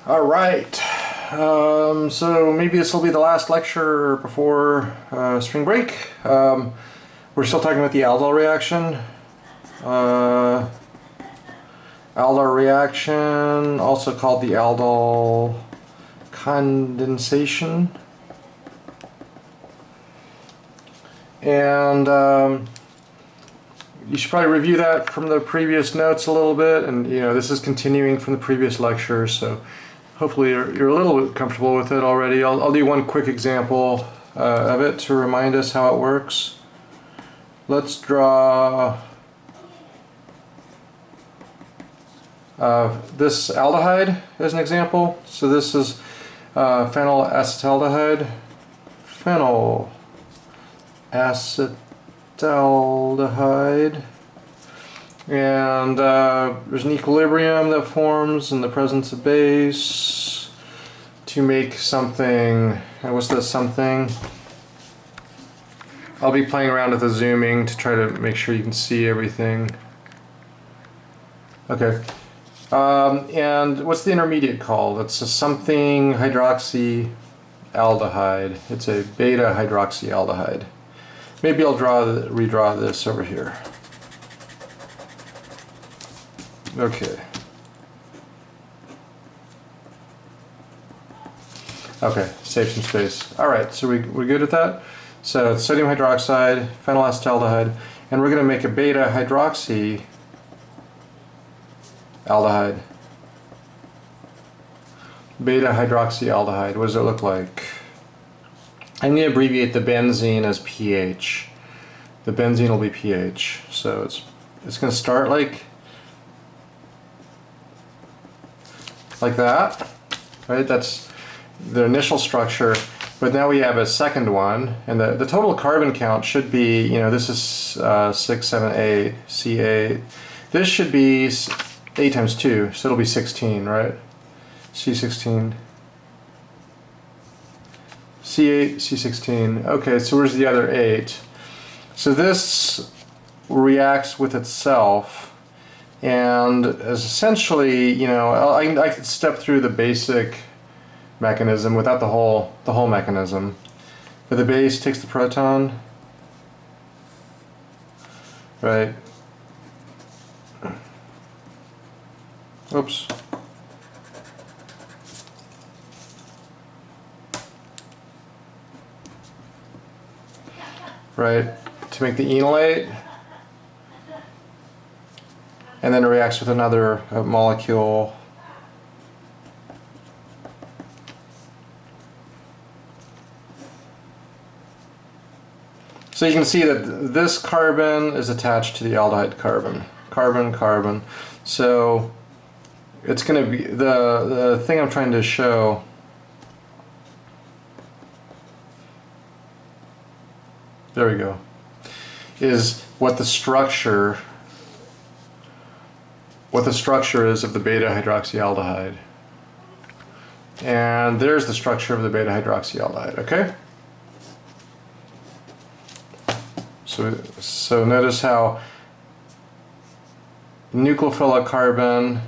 All right, so maybe this will be the last lecture before spring break. We're still talking about the Aldol reaction. Aldol reaction, also called the Aldol Condensation. And you should probably review that from the previous notes a little bit, and this is continuing from the previous lecture, so hopefully you're a little bit comfortable with it already. I'll do one quick example of it to remind us how it works. Let's draw this aldehyde as an example. So this is phenylacetaldehyde. Phenylacetaldehyde. And there's an equilibrium that forms in the presence of base to make something. And what's this something? I'll be playing around with the zooming to try to make sure you can see everything. Okay. And what's the intermediate called? It's a something hydroxy aldehyde. It's a beta hydroxy aldehyde. Maybe I'll redraw this over here. Okay. Okay, save some space. All right, so we're good at that? So it's sodium hydroxide, phenylacetaldehyde, and we're going to make a beta hydroxy aldehyde. Beta hydroxy aldehyde, what does it look like? I'm going to abbreviate the benzene as pH. The benzene will be pH. So it's going to start like that, right? That's the initial structure, but now we have a second one, and the total carbon count should be, this is 6, 7, 8, C8. This should be 8 times 2, so it'll be 16, right? C16. C8, C16. Okay, so where's the other 8? So this reacts with itself, and is essentially, I could step through the basic mechanism without the whole mechanism. But the base takes the proton, right? Oops. Right, to make the enolate, and then it reacts with another molecule. So you can see that this carbon is attached to the aldehyde carbon. Carbon, carbon. So it's going to be, the thing I'm trying to show, there we go, is what the structure is of the beta hydroxyaldehyde. And there's the structure of the beta hydroxyaldehyde, okay? So notice how nucleophilic carbon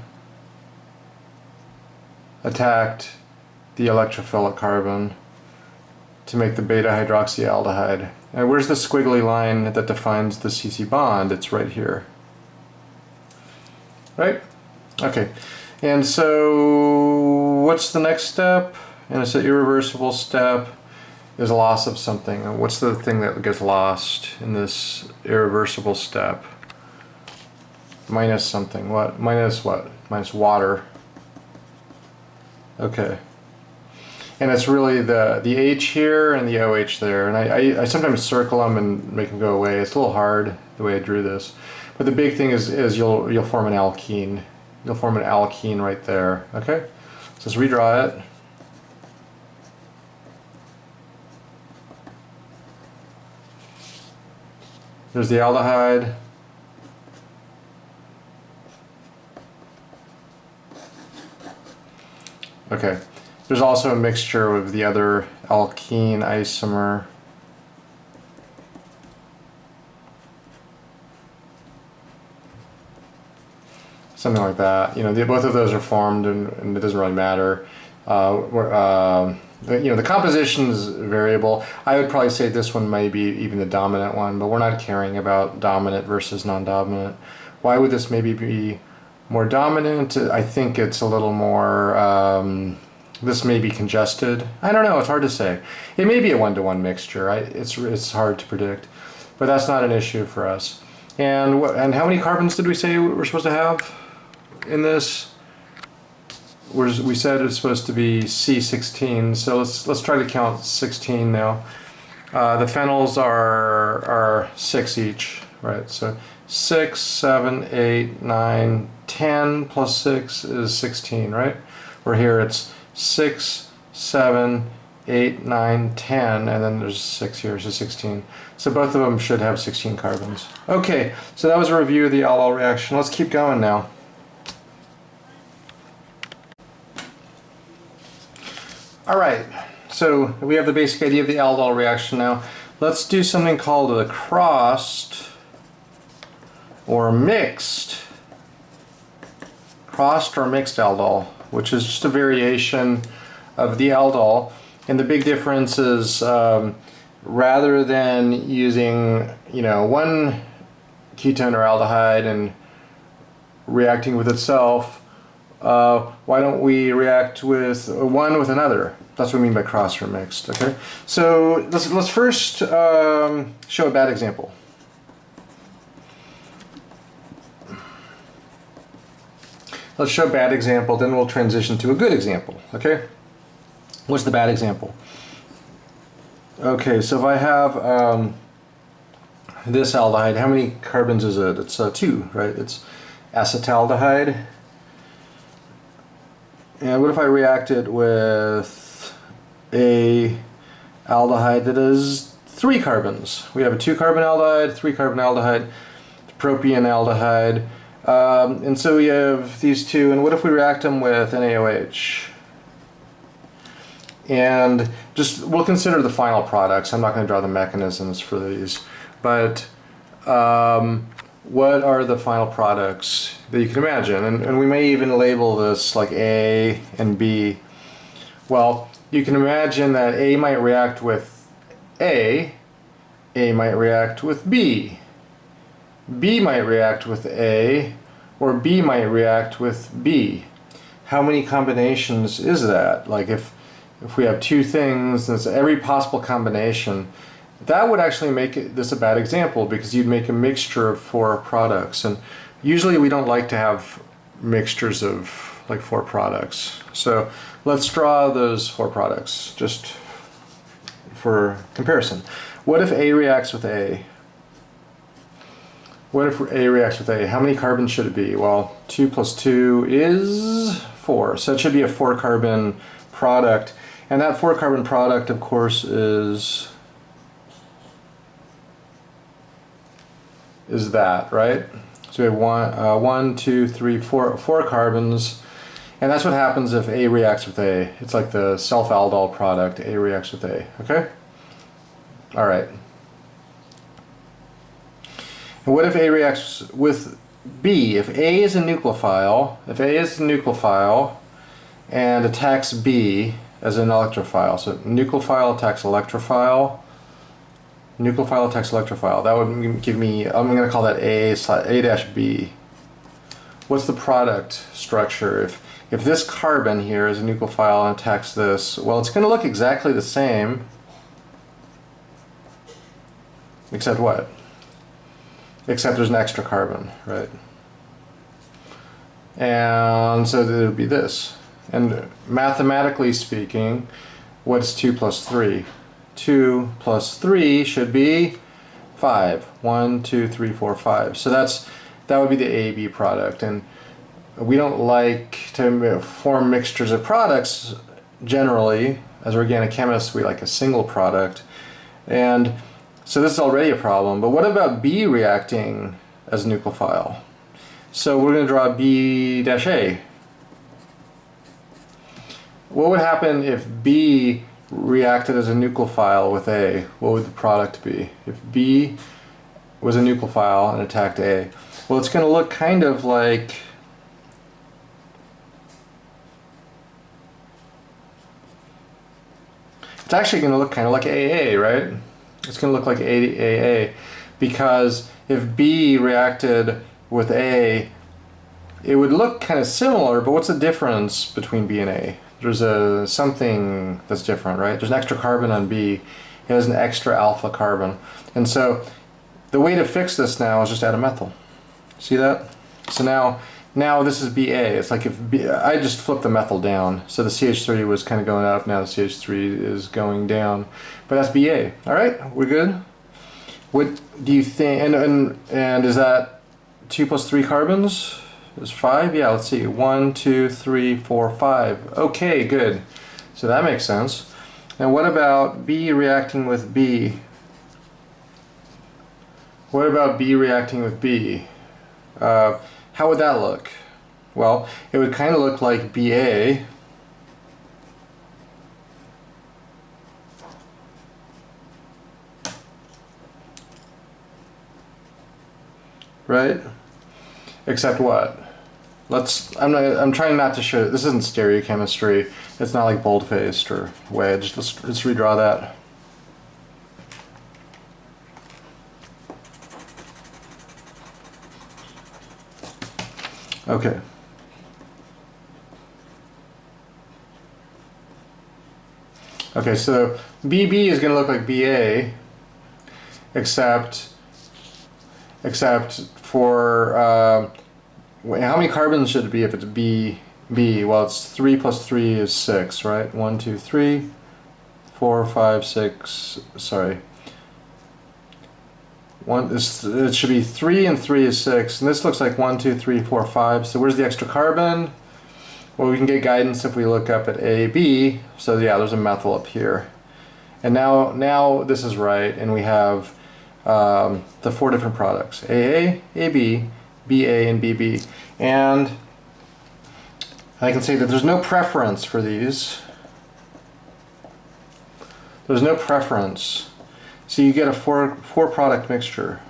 attacked the electrophilic carbon to make the beta hydroxyaldehyde. And where's the squiggly line that defines the CC bond? It's right here. Right? Okay. And so what's the next step? And it's an irreversible step. Is loss of something. And what's the thing that gets lost in this irreversible step? Minus something. What? Minus what? Minus water. Okay. And it's really the H here and the OH there. And I sometimes circle them and make them go away. It's a little hard the way I drew this. But the big thing is you'll form an alkene. You'll form an alkene right there. Okay? So let's redraw it. There's the aldehyde. Okay. There's also a mixture with the other alkene isomer. something like that. You know, both of those are formed, and it doesn't really matter. The composition is variable. I would probably say this one may be even the dominant one, but we're not caring about dominant versus non-dominant. Why would this maybe be more dominant? I think it's a little more, this may be congested. I don't know, it's hard to say. It may be a one-to-one mixture. It's hard to predict, but that's not an issue for us. And how many carbons did we say we're supposed to have in this? We said it's supposed to be C16, so let's try to count 16 now. The phenols are 6 each, right? So 6, 7, 8, 9, 10 plus 6 is 16, right? Or here it's 6, 7, 8, 9, 10, and then there's 6 here, so 16. So both of them should have 16 carbons. Okay, so that was a review of the aldol reaction. Let's keep going now. Alright, so we have the basic idea of the aldol reaction now. Let's do something called a crossed or mixed aldol, which is just a variation of the aldol. And the big difference is rather than using, one ketone or aldehyde and reacting with itself, why don't we react with one with another? That's what we mean by cross or mixed. Okay, so let's first show a bad example. Let's show a bad example, then we'll transition to a good example. Okay, what's the bad example? Okay, so if I have this aldehyde, how many carbons is it? It's 2, right? It's acetaldehyde. And what if I react it with a aldehyde that is 3 carbons? We have a 2-carbon aldehyde, 3-carbon aldehyde, propiene aldehyde, and so we have these two. And what if we react them with NaOH? And we'll consider the final products. I'm not going to draw the mechanisms for these, but what are the final products that you can imagine? And we may even label this like A and B. Well, you can imagine that A might react with A might react with B might react with A, or B might react with B. How many combinations is that? Like if we have 2 things, that's every possible combination. That would actually make this a bad example, because you'd make a mixture of 4 products, and usually we don't like to have mixtures of like 4 products. So let's draw those 4 products just for comparison. What if A reacts with A? What if A reacts with A? How many carbons should it be? Well, 2 plus 2 is 4, so it should be a 4-carbon product, and that 4-carbon product, of course, is that, right? So we have 1, 2, 3, 4 carbons, and that's what happens if A reacts with A. It's like the self-aldol product, A reacts with A, okay? All right. And what if A reacts with B? If A is a nucleophile, and attacks B as an electrophile, so nucleophile attacks electrophile, that would give me, I'm going to call that A-B. What's the product structure? If this carbon here is a nucleophile and attacks this, well, it's going to look exactly the same, except what? Except there's an extra carbon, right? And so it would be this. And mathematically speaking, what's 2 plus 3? 2 plus 3 should be 5. 1, 2, 3, 4, 5. So that would be the AB product. And we don't like to form mixtures of products generally. As organic chemists, we like a single product. And so this is already a problem. But what about B reacting as a nucleophile? So we're going to draw B-A. What would happen if B reacted as a nucleophile with A? What would the product be? If B was a nucleophile and attacked A, well, it's going to look kind of like It's actually going to look kind of like AA, right? It's going to look like AA, because if B reacted with A, it would look kind of similar, but what's the difference between B and A? There's something that's different, right? There's an extra carbon on B. It has an extra alpha carbon. And so the way to fix this now is just add a methyl. See that? So now this is BA. It's like if I just flipped the methyl down. So the CH3 was kind of going up, now the CH3 is going down. But that's BA. All right, we're good? What do you think, and is that 2 plus 3 carbons? Is 5? Yeah, let's see. 1, 2, 3, 4, 5. Okay, good. So that makes sense. And what about B reacting with B? What about B reacting with B? How would that look? Well, it would kind of look like BA right? Except what? I'm trying not to show, this isn't stereochemistry. It's not like bold-faced or wedged. Let's redraw that. Okay. Okay, so BB is going to look like BA, except for how many carbons should it be if it's B? Well, it's 3 plus 3 is 6, right? 1, 2, 3, 4, 5, 6. Sorry. It should be 3 and 3 is 6, and this looks like 1, 2, 3, 4, 5. So where's the extra carbon? Well, we can get guidance if we look up at AB. So yeah, there's a methyl up here. And now this is right, and we have the 4 different products: AA, AB, BA, and BB. And I can say that there's no preference for these. There's no preference. So you get a four product mixture.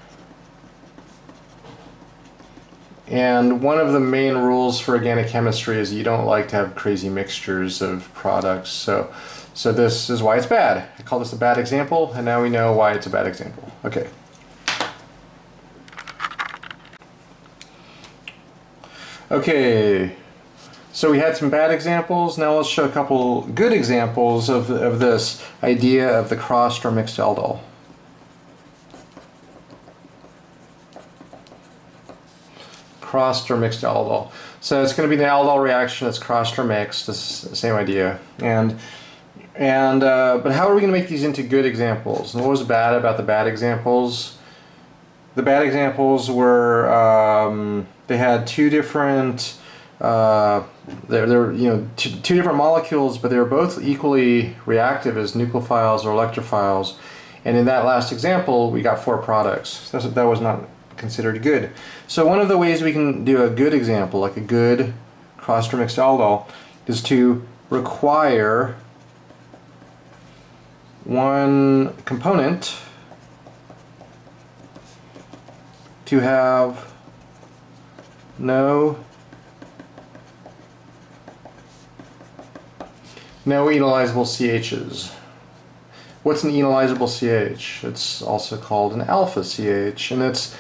And one of the main rules for organic chemistry is you don't like to have crazy mixtures of products. So this is why it's bad. I call this a bad example, and now we know why it's a bad example. Okay. Okay, so we had some bad examples. Now let's show a couple good examples of this idea of the crossed or mixed aldol. Crossed or mixed aldol. So it's going to be the aldol reaction that's crossed or mixed. It's the same idea. But how are we going to make these into good examples? And what was bad about the bad examples? The bad examples were they had two different two different molecules, but they were both equally reactive as nucleophiles or electrophiles. And in that last example, we got 4 products. That was not considered good. So one of the ways we can do a good example, like a good crossed or mixed aldol, is to require one component to have no enolizable CHs. What's an enolizable CH? It's also called an alpha CH, and it's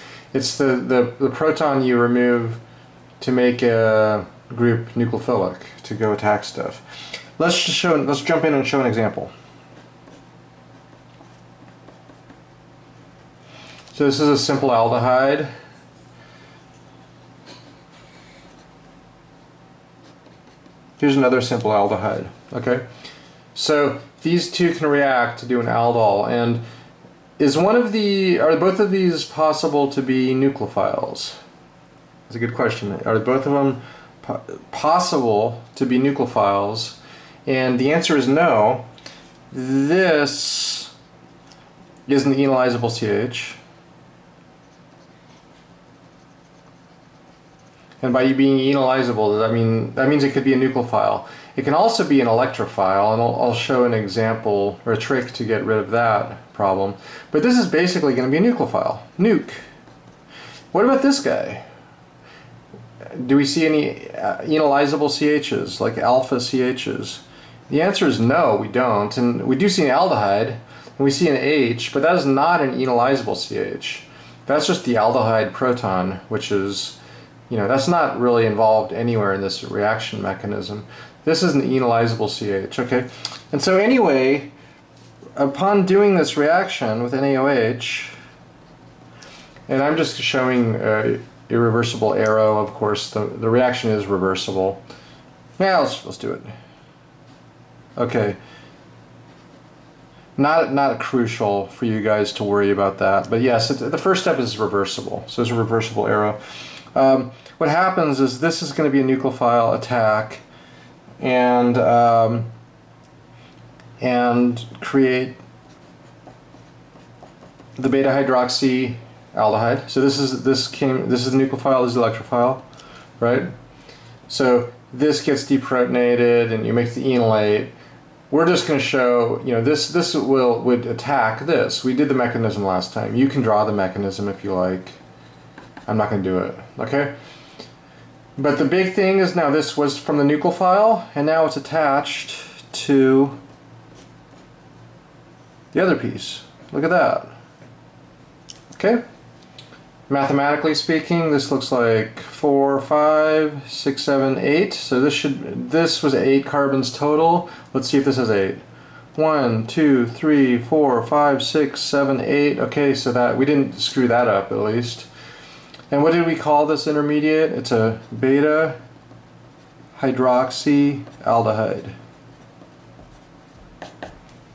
the proton you remove to make a group nucleophilic to go attack stuff. Let's jump in and show an example. So this is a simple aldehyde. Here's another simple aldehyde. Okay, so these two can react to do an aldol, and are both of these possible to be nucleophiles? That's a good question. Are both of them possible to be nucleophiles? And the answer is no. This is an enolizable CH. And by being enolizable, that means it could be a nucleophile. It can also be an electrophile, and I'll show an example or a trick to get rid of that problem. But this is basically going to be a nucleophile. Nuke. What about this guy? Do we see any enolizable CHs, like alpha CHs? The answer is no, we don't. And we do see an aldehyde, and we see an H, but that is not an enolizable CH. That's just the aldehyde proton, which is, that's not really involved anywhere in this reaction mechanism. This is an enolizable CH, okay? And so anyway, upon doing this reaction with NaOH, and I'm just showing irreversible arrow, of course, the reaction is reversible. Yeah, let's do it. Okay. Not crucial for you guys to worry about that, but yes, the first step is reversible, so it's a reversible arrow. What happens is this is going to be a nucleophile attack and create the beta hydroxy aldehyde. So this is the nucleophile, this is the electrophile, right? So this gets deprotonated and you make the enolate. We're just going to show, this would attack this. We did the mechanism last time. You can draw the mechanism if you like. I'm not going to do it, okay? But the big thing is now this was from the nucleophile, and now it's attached to the other piece. Look at that. Okay? Mathematically speaking, this looks like 4, 5, 6, 7, 8. So this was 8 carbons total. Let's see if this has 8. 1, 2, 3, 4, 5, 6, 7, 8. Okay, so that we didn't screw that up at least. And what did we call this intermediate? It's a beta hydroxy aldehyde.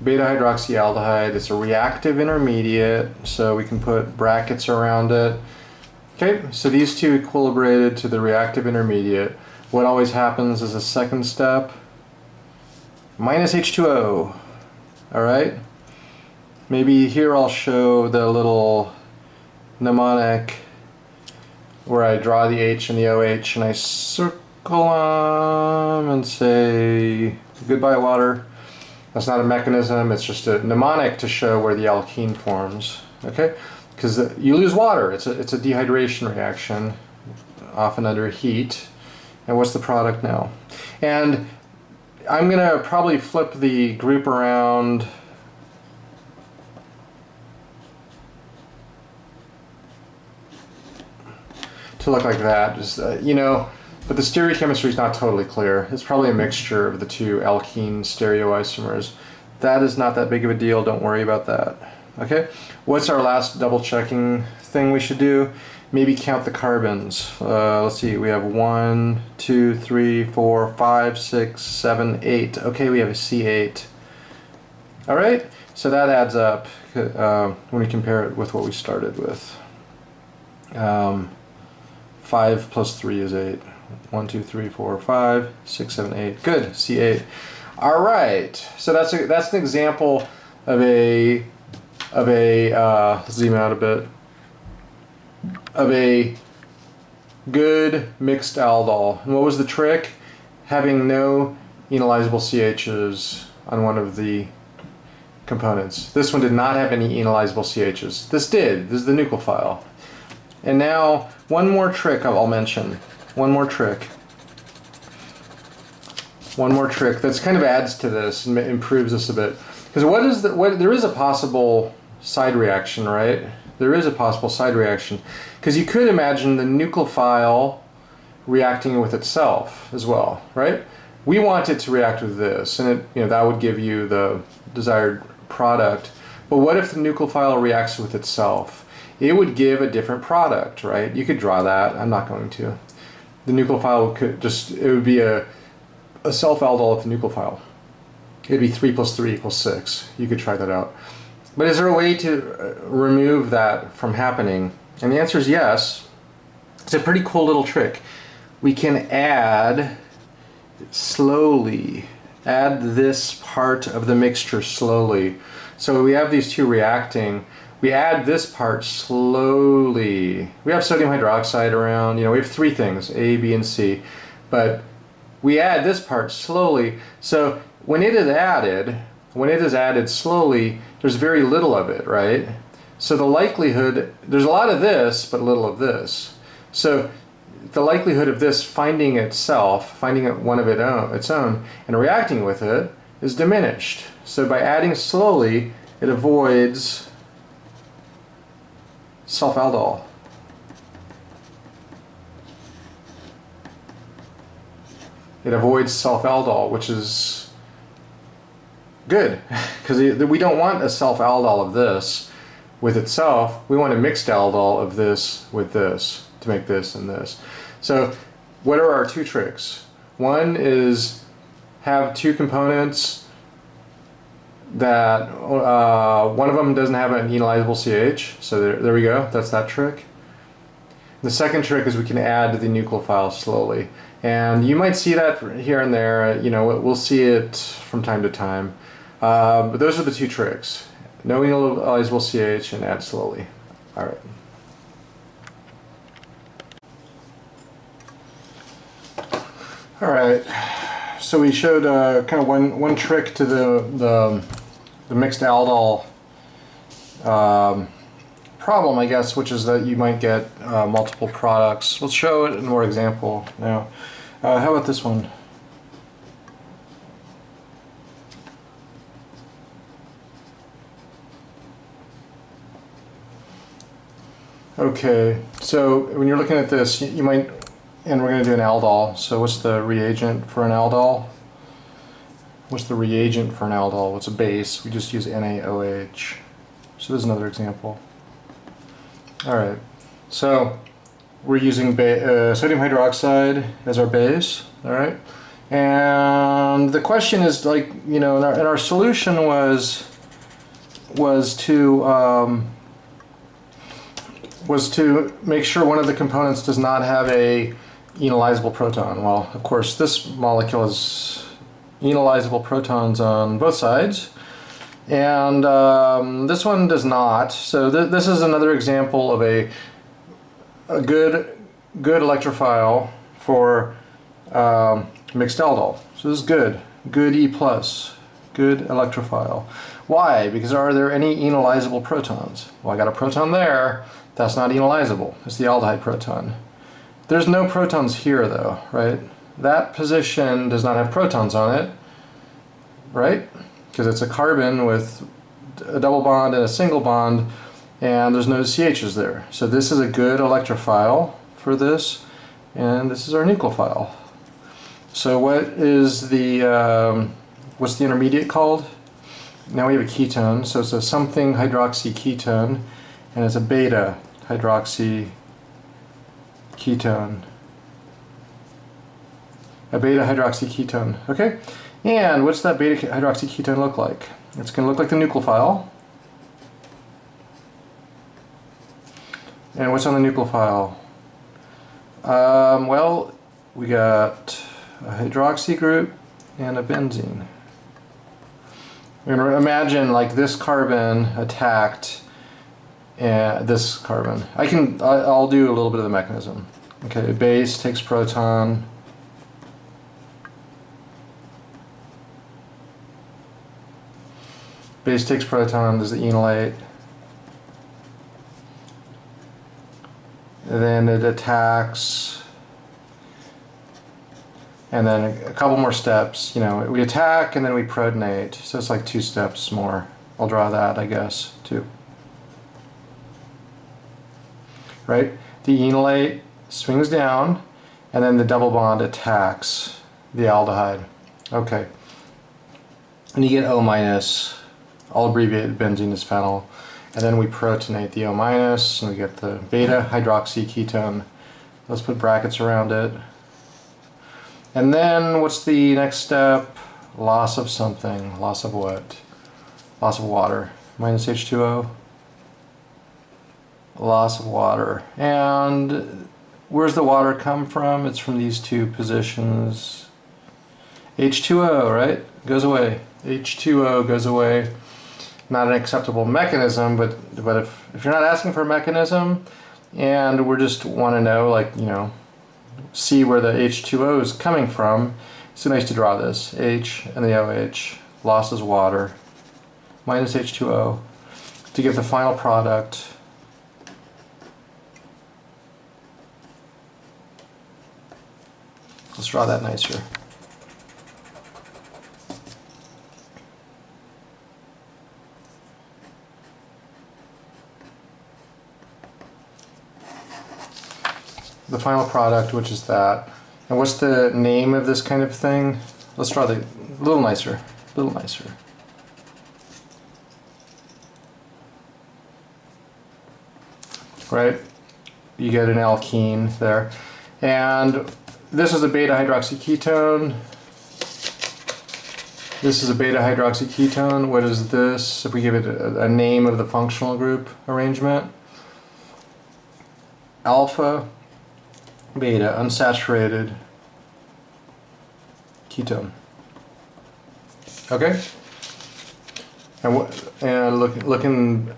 Beta hydroxy aldehyde, it's a reactive intermediate, so we can put brackets around it. Okay, so these two equilibrated to the reactive intermediate. What always happens is a second step, minus H2O. Alright? Maybe here I'll show the little mnemonic where I draw the H and the OH and I circle them and say goodbye water. That's not a mechanism, it's just a mnemonic to show where the alkene forms, okay? Because you lose water, it's a dehydration reaction, often under heat. And what's the product now? And I'm gonna probably flip the group around to look like that, just, but the stereochemistry is not totally clear. It's probably a mixture of the two alkene stereoisomers. That is not that big of a deal, don't worry about that. Okay, what's our last double checking thing we should do? Maybe count the carbons. Let's see, we have 1, 2, 3, 4, 5, 6, 7, 8. Okay, we have a C8. Alright, so that adds up when we compare it with what we started with. 5 plus 3 is 8. 1, 2, 3, 4, 5, 6, 7, 8. Good, C8. All right, so that's an example of a zoom out a bit, of a good mixed aldol. And what was the trick? Having no enolizable CHs on one of the components. This one did not have any enolizable CHs. This did. This is the nucleophile. And now one more trick I'll mention. One more trick that's kind of adds to this and improves this a bit. Because there is a possible side reaction, right? There is a possible side reaction. Because you could imagine the nucleophile reacting with itself as well, right? We want it to react with this, and that would give you the desired product. But what if the nucleophile reacts with itself? It would give a different product, right? You could draw that. I'm not going to. The nucleophile it would be a self-aldol of the nucleophile. It'd be 3 plus 3 equals 6. You could try that out. But is there a way to remove that from happening? And the answer is yes. It's a pretty cool little trick. We can add slowly. Add this part of the mixture slowly. So we have these two reacting. We add this part slowly. We have sodium hydroxide around, we have 3 things, A, B, and C. But we add this part slowly. So when it is added slowly, there's very little of it, right? So the likelihood, there's a lot of this, but little of this. So the likelihood of this finding itself, finding one of its own, and reacting with it is diminished. So by adding slowly, it avoids self-aldol. It avoids self-aldol, which is good, because we don't want a self-aldol of this with itself. We want a mixed aldol of this with this to make this and this. So what are our two tricks? One is have two components that one of them doesn't have an enolizable CH, so there we go, that's that trick. The second trick is we can add to the nucleophile slowly, and you might see that here and there, you know, we'll see it from time to time, but those are the two tricks: no enolizable CH and add slowly. All right. All right, so we showed kind of one trick to the mixed aldol problem, I guess, which is that you might get multiple products. Let's show it in more example now. How about this one? Okay, so when you're looking at this, you might, and we're going to do an aldol. So what's the reagent for an aldol? What's the reagent for an aldol? What's a base? We just use NaOH. So there's another example. Alright, so we're using sodium hydroxide as our base, alright? And the question is, like, you know, and our solution was to make sure one of the components does not have a enolizable proton. Well, of course, this molecule has enolizable protons on both sides, and this one does not. So this is another example of a good electrophile for mixed aldol. So this is good E+, good electrophile. Why? Because are there any enolizable protons? Well, I got a proton there. That's not enolizable. It's the aldehyde proton. There's no protons here, though, right? That position does not have protons on it, right? Because it's a carbon with a double bond and a single bond, and there's no CHs there. So this is a good electrophile for this, and this is our nucleophile. So what is the, what's the intermediate called? Now we have a ketone, so it's a something hydroxy ketone, and it's a beta hydroxy ketone. A beta hydroxy ketone, okay? And what's that beta hydroxy ketone look like? It's going to look like the nucleophile. And what's on the nucleophile? Well, we got a hydroxy group and a benzene. We're going to imagine like this carbon attacked this carbon. I'll do a little bit of the mechanism. Okay, base takes proton. Base takes proton, there's the enolate. And then it attacks. And then a couple more steps. You know, we attack and then we protonate. So it's like 2 steps more. I'll draw that, I guess, too. Right? The enolate swings down, and then the double bond attacks the aldehyde. Okay. And you get O-. I'll abbreviate benzene as phenyl. And then we protonate the O-, and we get the beta hydroxy ketone. Let's put brackets around it. And then what's the next step? Loss of something. Loss of what? Loss of water. Minus H2O. Loss of water. And where's the water come from? It's from these two positions. H2O, right? Goes away. H2O goes away. Not an acceptable mechanism, but if you're not asking for a mechanism, and we just want to know, like, you know, see where the H2O is coming from, it's nice to draw this. H and the OH, losses water, minus H2O, to give the final product. Let's draw that nicer. The final product, which is that. And what's the name of this kind of thing? Let's draw the a little nicer, a little nicer. Right? You get an alkene there. And this is a beta hydroxy ketone. This is a beta hydroxy ketone. What is this? If we give it a name of the functional group arrangement. Alpha beta unsaturated ketone. Okay? And looking,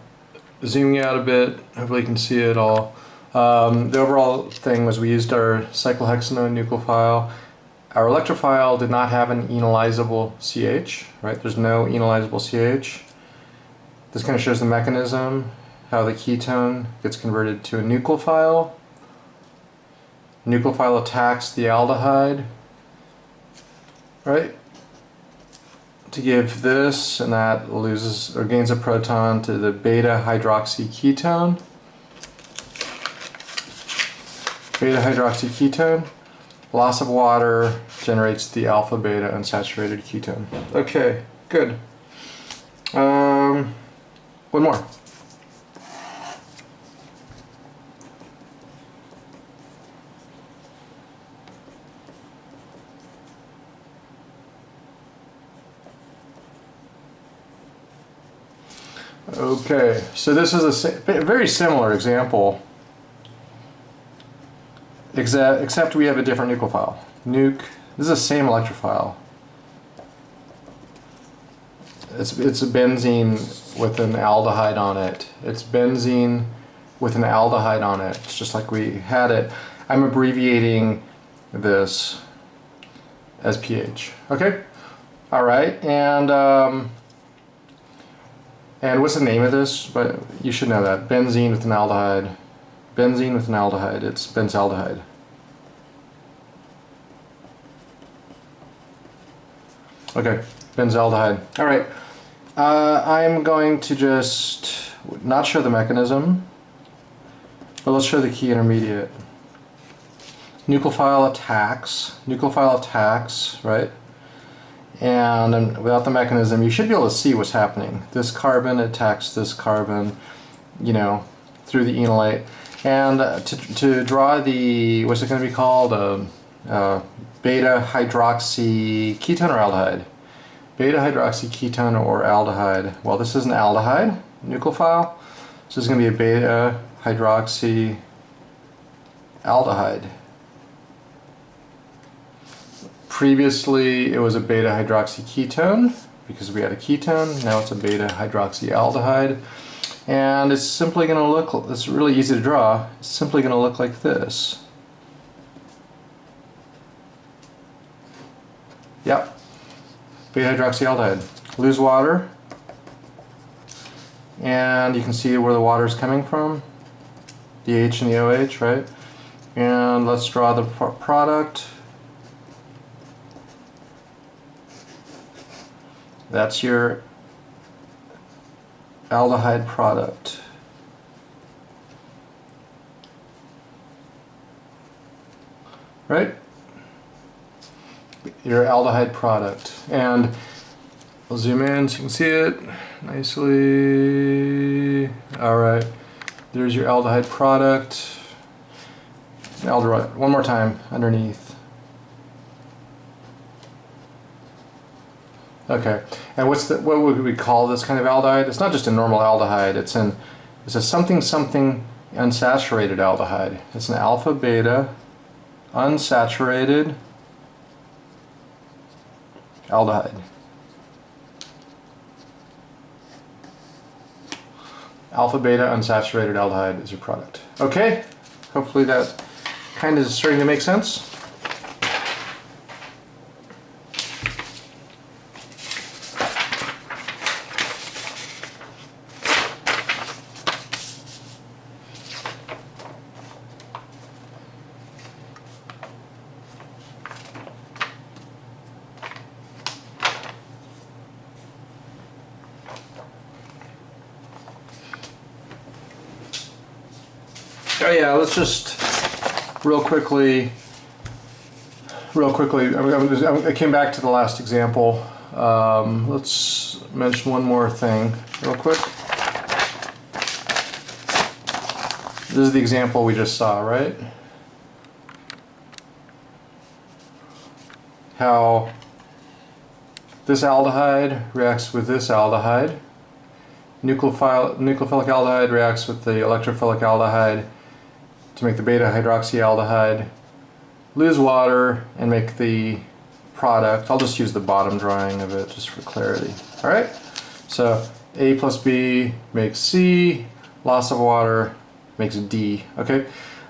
zooming out a bit, hopefully you can see it all. The overall thing was we used our cyclohexanone nucleophile. Our electrophile did not have an enolizable CH, right? There's no enolizable CH. This kind of shows the mechanism, how the ketone gets converted to a nucleophile. Nucleophile attacks the aldehyde, right? To give this, and that loses or gains a proton to the beta hydroxy ketone. Beta hydroxy ketone. Loss of water generates the alpha beta unsaturated ketone. Okay, good. One more. Okay, so this is a very similar example, except we have a different nucleophile. This is the same electrophile. It's a benzene with an aldehyde on it. It's benzene with an aldehyde on it. It's just like we had it. I'm abbreviating this as pH. Okay? All right, and what's the name of this? But you should know that. Benzene with an aldehyde. Benzene with an aldehyde. It's benzaldehyde. Okay, benzaldehyde. All right. I'm going to just not show the mechanism, but let's show the key intermediate. Nucleophile attacks, right? And without the mechanism, you should be able to see what's happening. This carbon attacks this carbon, you know, through the enolate. And to draw the, what's it going to be called? Beta hydroxy ketone or aldehyde? Beta hydroxy ketone or aldehyde. Well, this is an aldehyde nucleophile. So this is going to be a beta hydroxy aldehyde. Previously, it was a beta hydroxy ketone because we had a ketone. Now it's a beta hydroxy aldehyde. And it's simply going to look, it's really easy to draw, it's simply going to look like this. Yep, beta hydroxyaldehyde. Lose water, and you can see where the water is coming from, the H and the OH, right? And let's draw the product. That's your aldehyde product. Right? Your aldehyde product. And I'll zoom in so you can see it nicely. Alright, there's your aldehyde product. Aldehyde, one more time underneath. Okay, and what would we call this kind of aldehyde? It's not just a normal aldehyde, it's a something unsaturated aldehyde. It's an alpha beta unsaturated aldehyde. Alpha beta unsaturated aldehyde is your product. Okay, hopefully that kind of is starting to make sense. Oh yeah, let's just real quickly, I came back to the last example. Let's mention one more thing real quick. This is the example we just saw, right? How this aldehyde reacts with this aldehyde. Nucleophilic aldehyde reacts with the electrophilic aldehyde to make the beta hydroxyaldehyde, lose water, and make the product. I'll just use the bottom drawing of it just for clarity. All right, so A plus B makes C, loss of water makes D. Okay,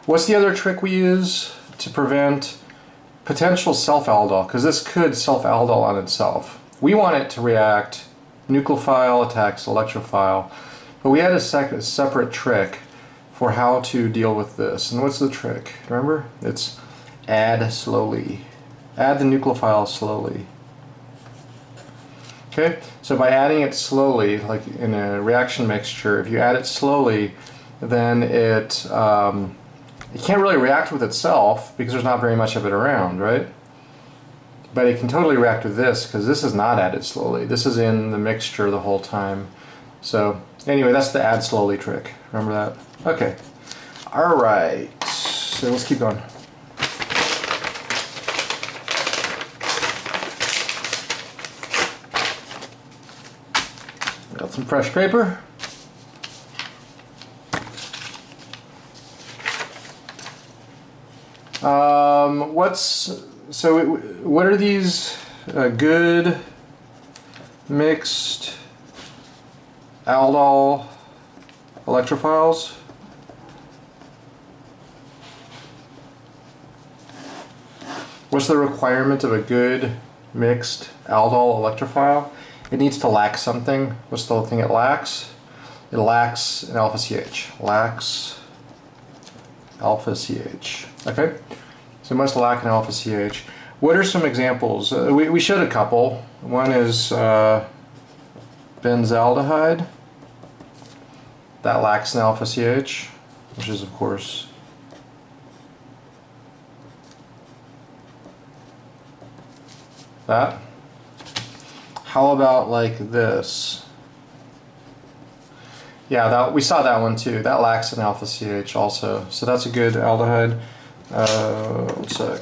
what's the other trick we use to prevent potential self-aldol? Because this could self-aldol on itself. We want it to react nucleophile attacks electrophile, but we had a separate trick for how to deal with this. And what's the trick? Remember? It's add slowly. Add the nucleophile slowly. Okay, so by adding it slowly, like in a reaction mixture, if you add it slowly, then it can't really react with itself because there's not very much of it around, right? But it can totally react with this because this is not added slowly. This is in the mixture the whole time. So anyway, that's the add slowly trick. Remember that? Okay. All right. So let's keep going. Got some fresh paper. What are these good mixed aldol electrophiles? What's the requirement of a good mixed aldol electrophile? It needs to lack something. What's the thing it lacks? It lacks an alpha CH. Lacks alpha CH. Okay? So it must lack an alpha CH. What are some examples? We showed a couple. One is benzaldehyde. That lacks an alpha CH, which is of course that. How about like this? Yeah, we saw that one too. That lacks an alpha CH also. So that's a good aldehyde. One sec.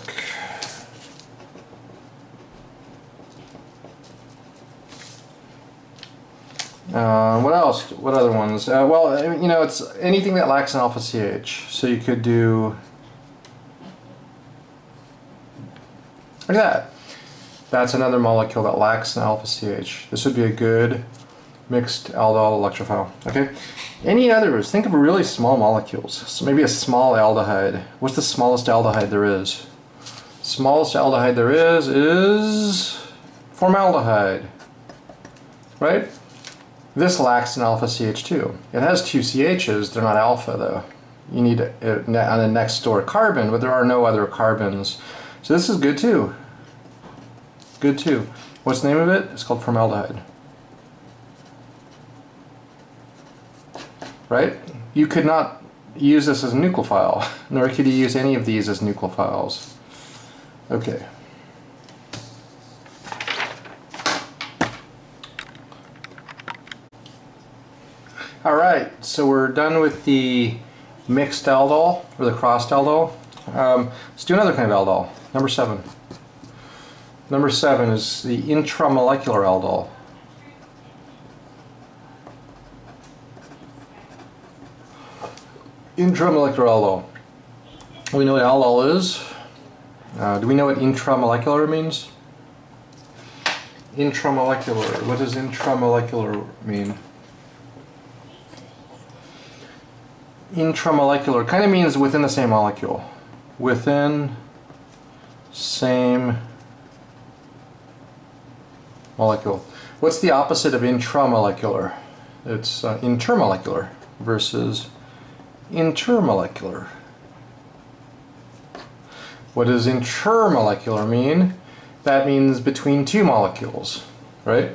What else? What other ones? Well, you know, it's anything that lacks an alpha CH. So you could do like that. That's another molecule that lacks an alpha CH. This would be a good mixed aldol electrophile. Okay. Any others? Think of really small molecules. So maybe a small aldehyde. What's the smallest aldehyde there is? Smallest aldehyde there is formaldehyde. Right? This lacks an alpha CH too. It has two CHs, they're not alpha though. You need it on the next door carbon, but there are no other carbons. So this is good too. Good too. What's the name of it? It's called formaldehyde. Right? You could not use this as a nucleophile, nor could you use any of these as nucleophiles. Okay. All right, so we're done with the mixed aldol, or the crossed aldol. Let's do another kind of aldol, number 7. Number 7 is the intramolecular aldol. Intramolecular aldol. We know what aldol is. Do we know what intramolecular means? Intramolecular. What does intramolecular mean? Intramolecular kind of means within the same molecule. Within same molecule. What's the opposite of intramolecular? It's intermolecular versus intermolecular. What does intermolecular mean? That means between two molecules, right?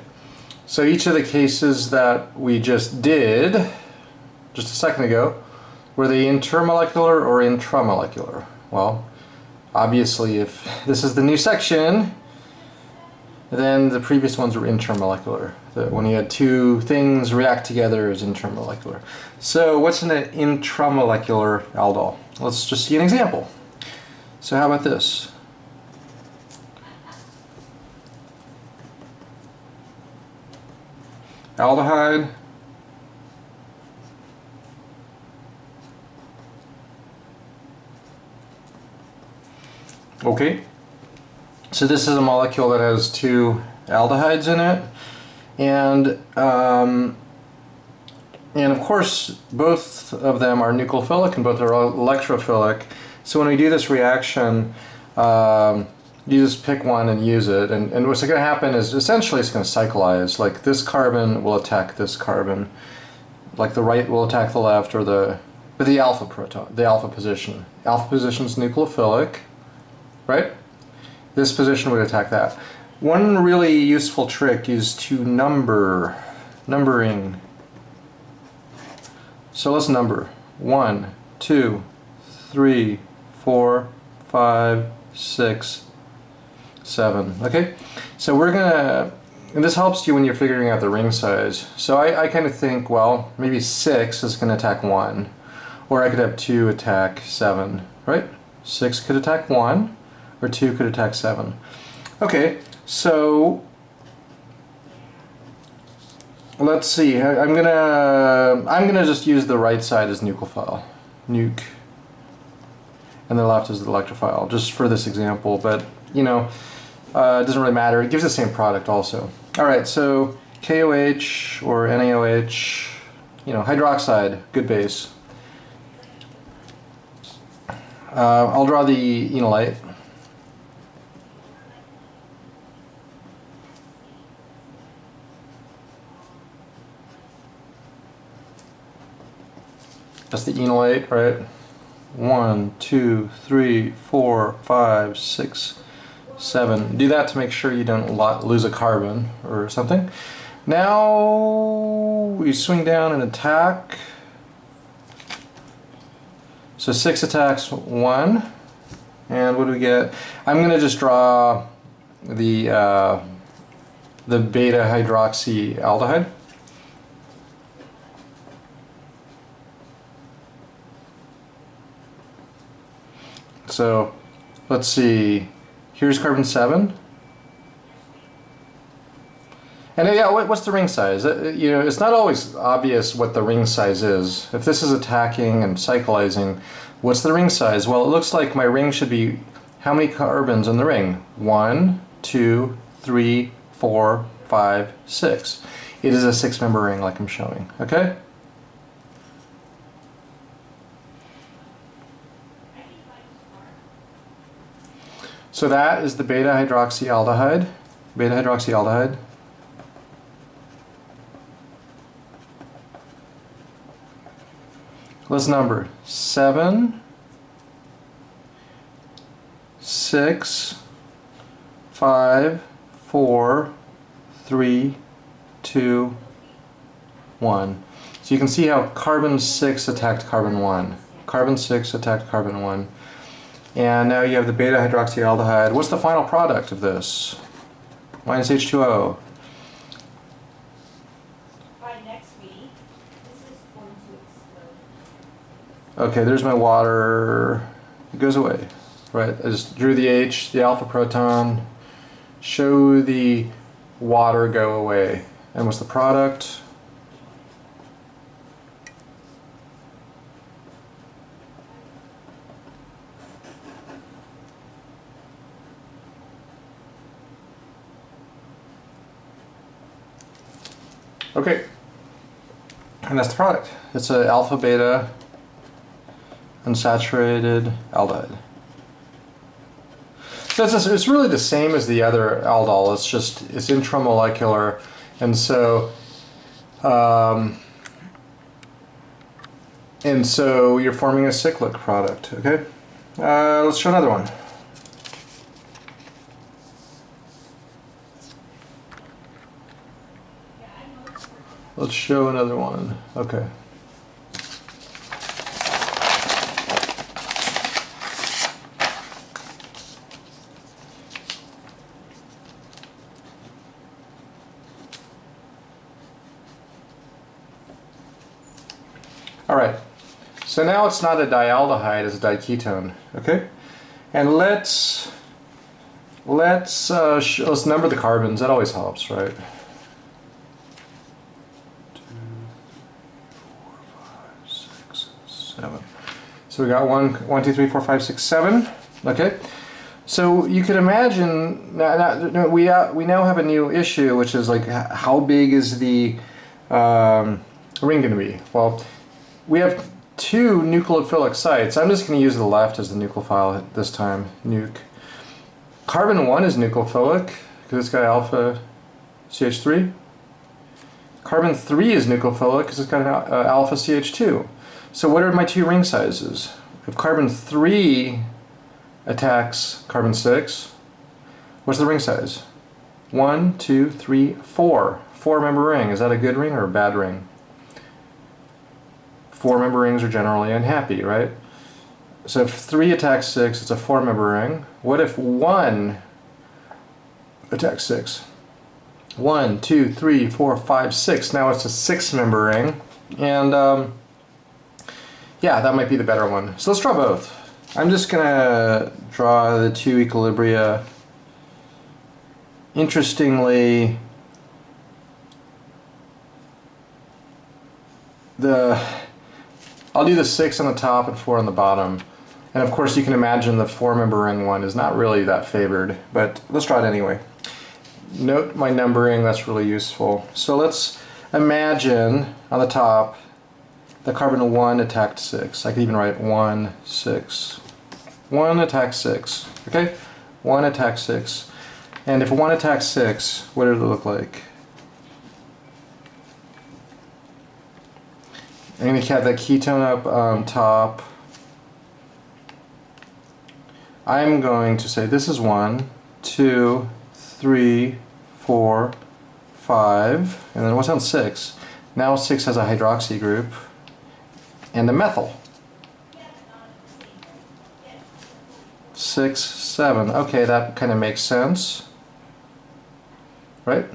So each of the cases that we just did, just a second ago, Were they intermolecular or intramolecular? Well, obviously if this is the new section, then the previous ones were intermolecular. When you had two things react together is intermolecular. So what's an intramolecular aldol? Let's just see an example. So how about this? Aldehyde, okay, so this is a molecule that has two aldehydes in it, and of course both of them are nucleophilic and both are electrophilic. So when we do this reaction, you just pick one and use it, and what's going to happen is essentially it's going to cyclize. Like this carbon will attack this carbon, like the right will attack the left, or the alpha proton, the alpha position. Alpha position is nucleophilic, right? This position would attack that. One really useful trick is to numbering. So let's number 1, 2, 3, 4, 5, 6, 7. Okay, so we're gonna, and this helps you when you're figuring out the ring size. So I kind of think, well, maybe 6 is gonna attack 1, or I could have 2 attack 7, right? 6 could attack 1, or 2 could attack 7. Okay, so let's see. I'm gonna just use the right side as nucleophile, nuke, and the left is the electrophile, just for this example. But you know, it doesn't really matter. It gives the same product also. All right, so KOH or NaOH, you know, hydroxide, good base. I'll draw the enolite. That's the enolate, right? 1, 2, 3, 4, 5, 6, 7. Do that to make sure you don't lose a carbon or something. Now we swing down and attack. So 6 attacks 1. And what do we get? I'm going to just draw the beta hydroxy aldehyde. So let's see, here's carbon 7. And yeah, what's the ring size? You know, it's not always obvious what the ring size is. If this is attacking and cyclizing, what's the ring size? Well, it looks like my ring should be, how many carbons in the ring? 1, 2, 3, 4, 5, 6. It is a 6-member ring like I'm showing, okay? So that is the beta hydroxy aldehyde. Beta hydroxy aldehyde. Let's number 7, 6, 5, 4, 3, 2, 1. So you can see how carbon 6 attacked carbon 1. Carbon 6 attacked carbon 1. And now you have the beta hydroxyaldehyde. What's the final product of this? Minus H2O. By next week, this is going to explode. Okay, there's my water. It goes away. Right, I just drew the H, the alpha proton, show the water go away. And what's the product? Okay, and that's the product. It's an alpha beta unsaturated aldehyde. So it's really the same as the other aldol. It's just it's intramolecular, and so you're forming a cyclic product. Okay, let's show another one. Let's show another one. Okay. All right. So now it's not a dialdehyde, it's a diketone. Okay. And let's number the carbons. That always helps, right? 2, 3, 4, 5, 6, 7. So we got 1, 2, 3, 4, 5, 6, 7. Okay. So you could imagine now we now have a new issue, which is like how big is the ring going to be? Well, we have 2 nucleophilic sites. I'm just going to use the left as the nucleophile this time. Nuke. Carbon 1 is nucleophilic because it's got alpha CH3. Carbon 3 is nucleophilic because it's got an alpha CH2. So what are my 2 ring sizes? If carbon 3 attacks carbon 6, what's the ring size? 1, 2, 3, 4. 4-member ring. Is that a good ring or a bad ring? 4-member rings are generally unhappy, right? So if 3 attacks 6, it's a 4-member ring. What if 1 attacks 6? 1, 2, 3, 4, 5, 6. Now it's a 6-member ring. And yeah, that might be the better one. So let's draw both. I'm just going to draw the 2 equilibria. Interestingly, I'll do the 6 on the top and 4 on the bottom. And of course you can imagine the 4-member ring one is not really that favored, but let's draw it anyway. Note my numbering, that's really useful. So let's imagine on the top the carbon 1 attacked 6. I could even write 1, 6. 1 attacked 6. Okay? 1 attacked 6. And if 1 attacks 6, what does it look like? I'm going to have that ketone up on top. I'm going to say this is 1, 2, 3, 4, 5, and then what's on 6? Now 6 has a hydroxy group and a methyl. 6, 7. Okay, that kind of makes sense, right?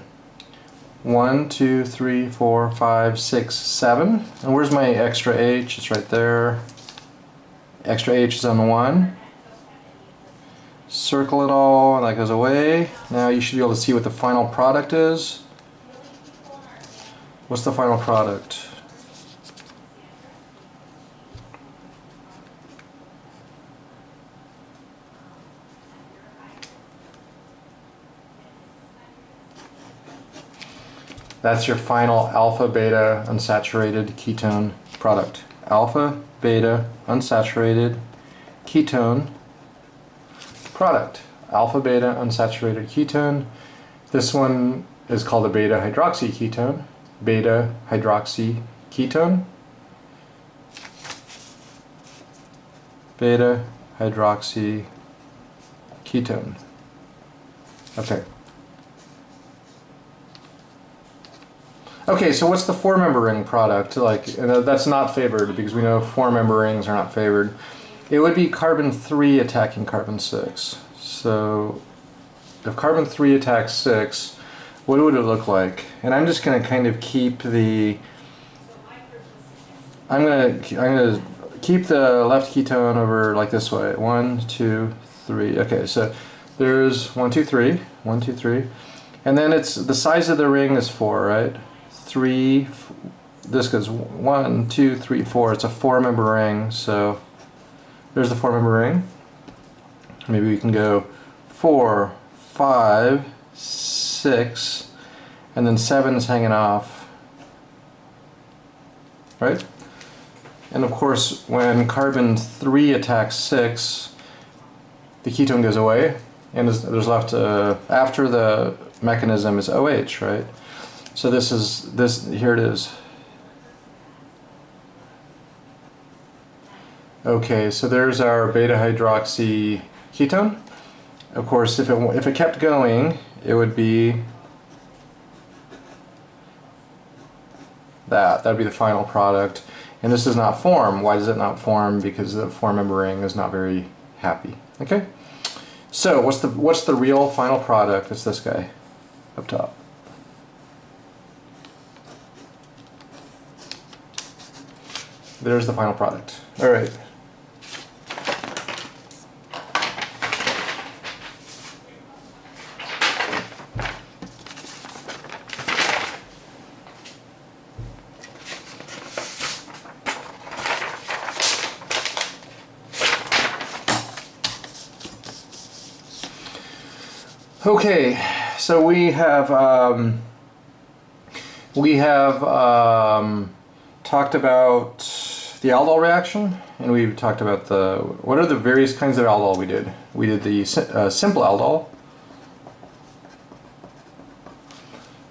1, 2, 3, 4, 5, 6, 7. And where's my extra H? It's right there. Extra H is on 1. Circle it all, and that goes away. Now you should be able to see what the final product is. What's the final product? That's your final alpha beta unsaturated ketone product. Alpha beta unsaturated ketone product. Alpha beta unsaturated ketone. This one is called a beta hydroxy ketone. Beta hydroxy ketone. Beta hydroxy ketone. Okay. Okay, so what's the 4-member ring product? Like, that's not favored because we know 4-member rings are not favored. It would be carbon 3 attacking carbon 6. So if carbon 3 attacks 6, what would it look like? And I'm just going to kind of keep the I'm going to keep the left ketone over like this way. 1, 2, 3. Okay, so there's 1, 2, 3. 1, 2, 3. And then it's the size of the ring is 4, right? 3, this goes 1, 2, 3, 4. It's a 4-member ring, so there's the 4-member ring. Maybe we can go 4, 5, 6, and then 7 is hanging off, right? And of course, when carbon 3 attacks 6, the ketone goes away, and there's left after the mechanism is OH, right? So here it is. Okay, so there's our beta hydroxy ketone. Of course, if it kept going, it would be that. That'd be the final product. And this does not form. Why does it not form? Because the 4-member ring is not very happy. Okay? So what's the real final product? It's this guy up top. there's the final product. All right. Okay, so we have talked about the aldol reaction, and we've talked about what are the various kinds of aldol we did. We did the simple aldol.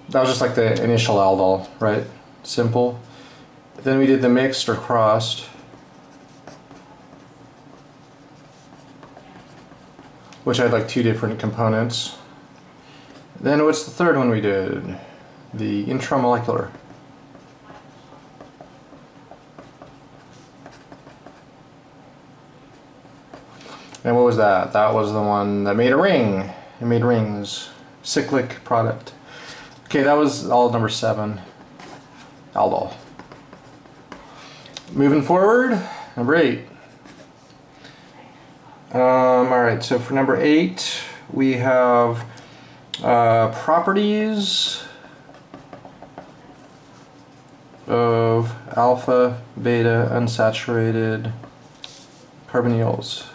That was just like the initial aldol, right? Simple. Then we did the mixed or crossed. Which had like two different components. Then what's the third one we did? The intramolecular. And what was that? That was the one that made a ring. It made rings. Cyclic product. Okay, that was all number 7. Aldol. Moving forward, number 8. Alright, so for number 8, we have properties of alpha, beta, unsaturated carbonyls.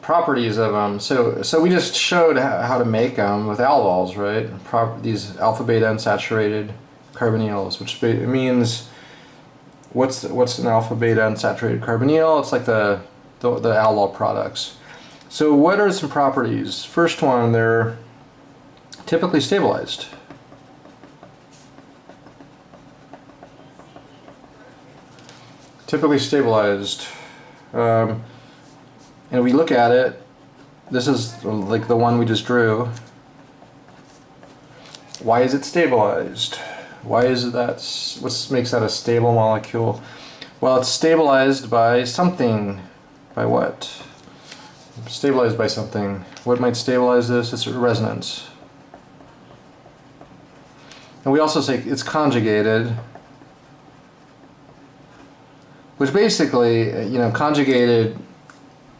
Properties of them. So we just showed how to make them with aldols, right? These alpha, beta, unsaturated carbonyls, which means what's an alpha, beta, unsaturated carbonyl? It's like the aldol products. So what are some properties? First one, they're typically stabilized. Typically stabilized. And we look at it, this is like the one we just drew. Why is it stabilized? Why is it that, what makes that a stable molecule? Well, it's stabilized by something. By what? Stabilized by something. What might stabilize this? It's resonance. And we also say it's conjugated. Which basically, conjugated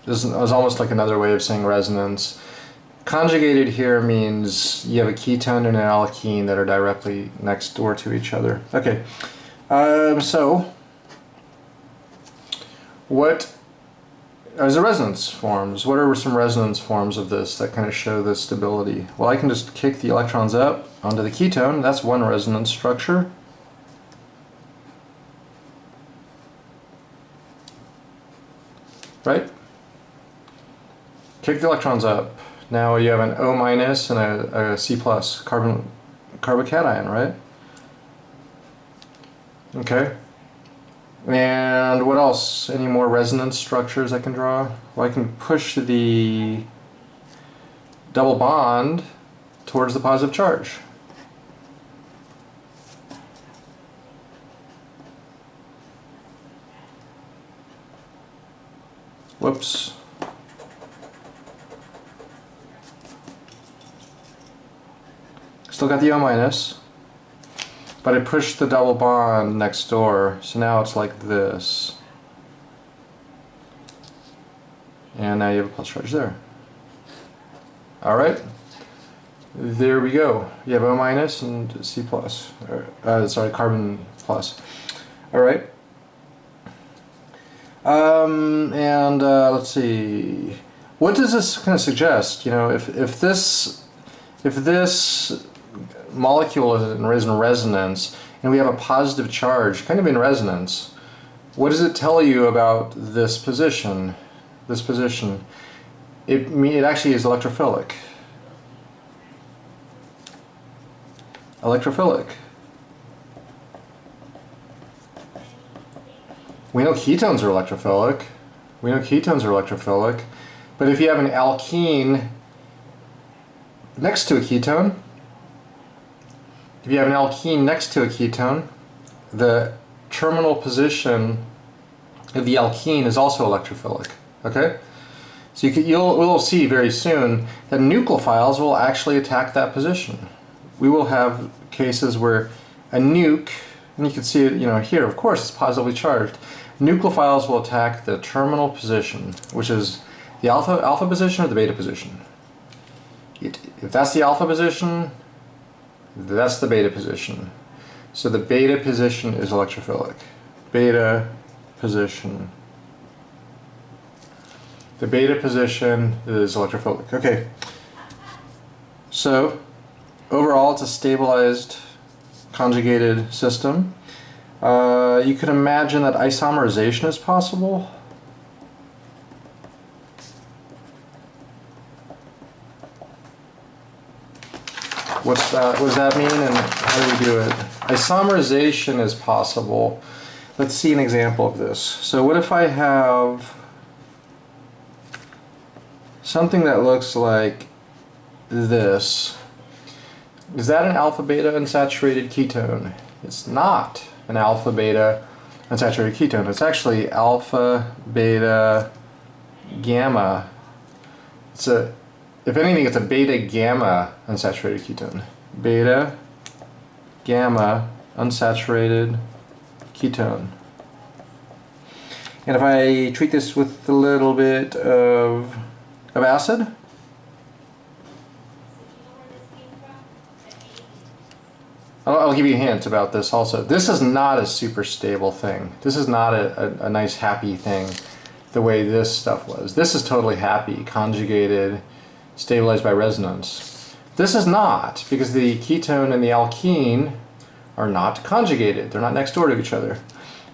is almost like another way of saying resonance. Conjugated here means you have a ketone and an alkene that are directly next door to each other. Okay, so what are the resonance forms? What are some resonance forms of this that kind of show the stability? Well, I can just kick the electrons up onto the ketone. That's one resonance structure. Right? Kick the electrons up. Now you have an O minus and a C plus carbocation, right? Okay. And what else? Any more resonance structures I can draw? Well, I can push the double bond towards the positive charge. Whoops. Still got the O minus, but I pushed the double bond next door, so now it's like this. And now you have a plus charge there. Alright, there we go. You have O minus and C plus, sorry, carbon plus. Alright. Let's see. What does this kind of suggest? If this molecule is in resonance and we have a positive charge kind of in resonance, what does it tell you about this position? It actually is electrophilic. We know ketones are electrophilic. But if you have an alkene next to a ketone, the terminal position of the alkene is also electrophilic. Okay? So you'll see very soon that nucleophiles will actually attack that position. We will have cases where a nuke And you can see it, here, of course, it's positively charged. Nucleophiles will attack the terminal position, which is the alpha position or the beta position. If that's the alpha position, that's the beta position. So the beta position is electrophilic. Beta position. The beta position is electrophilic. Okay. So overall, it's a stabilized conjugated system. You could imagine that isomerization is possible. What does that mean, and how do we do it? Isomerization is possible. Let's see an example of this. So what if I have something that looks like this? Is that an alpha-beta unsaturated ketone? It's not an alpha-beta unsaturated ketone. It's actually alpha-beta gamma. If anything, it's a beta-gamma unsaturated ketone. Beta-gamma unsaturated ketone. And if I treat this with a little bit of acid, I'll give you a hint about this also. This is not a super stable thing. This is not a nice happy thing the way this stuff was. This is totally happy, conjugated, stabilized by resonance. This is not, because the ketone and the alkene are not conjugated. They're not next door to each other.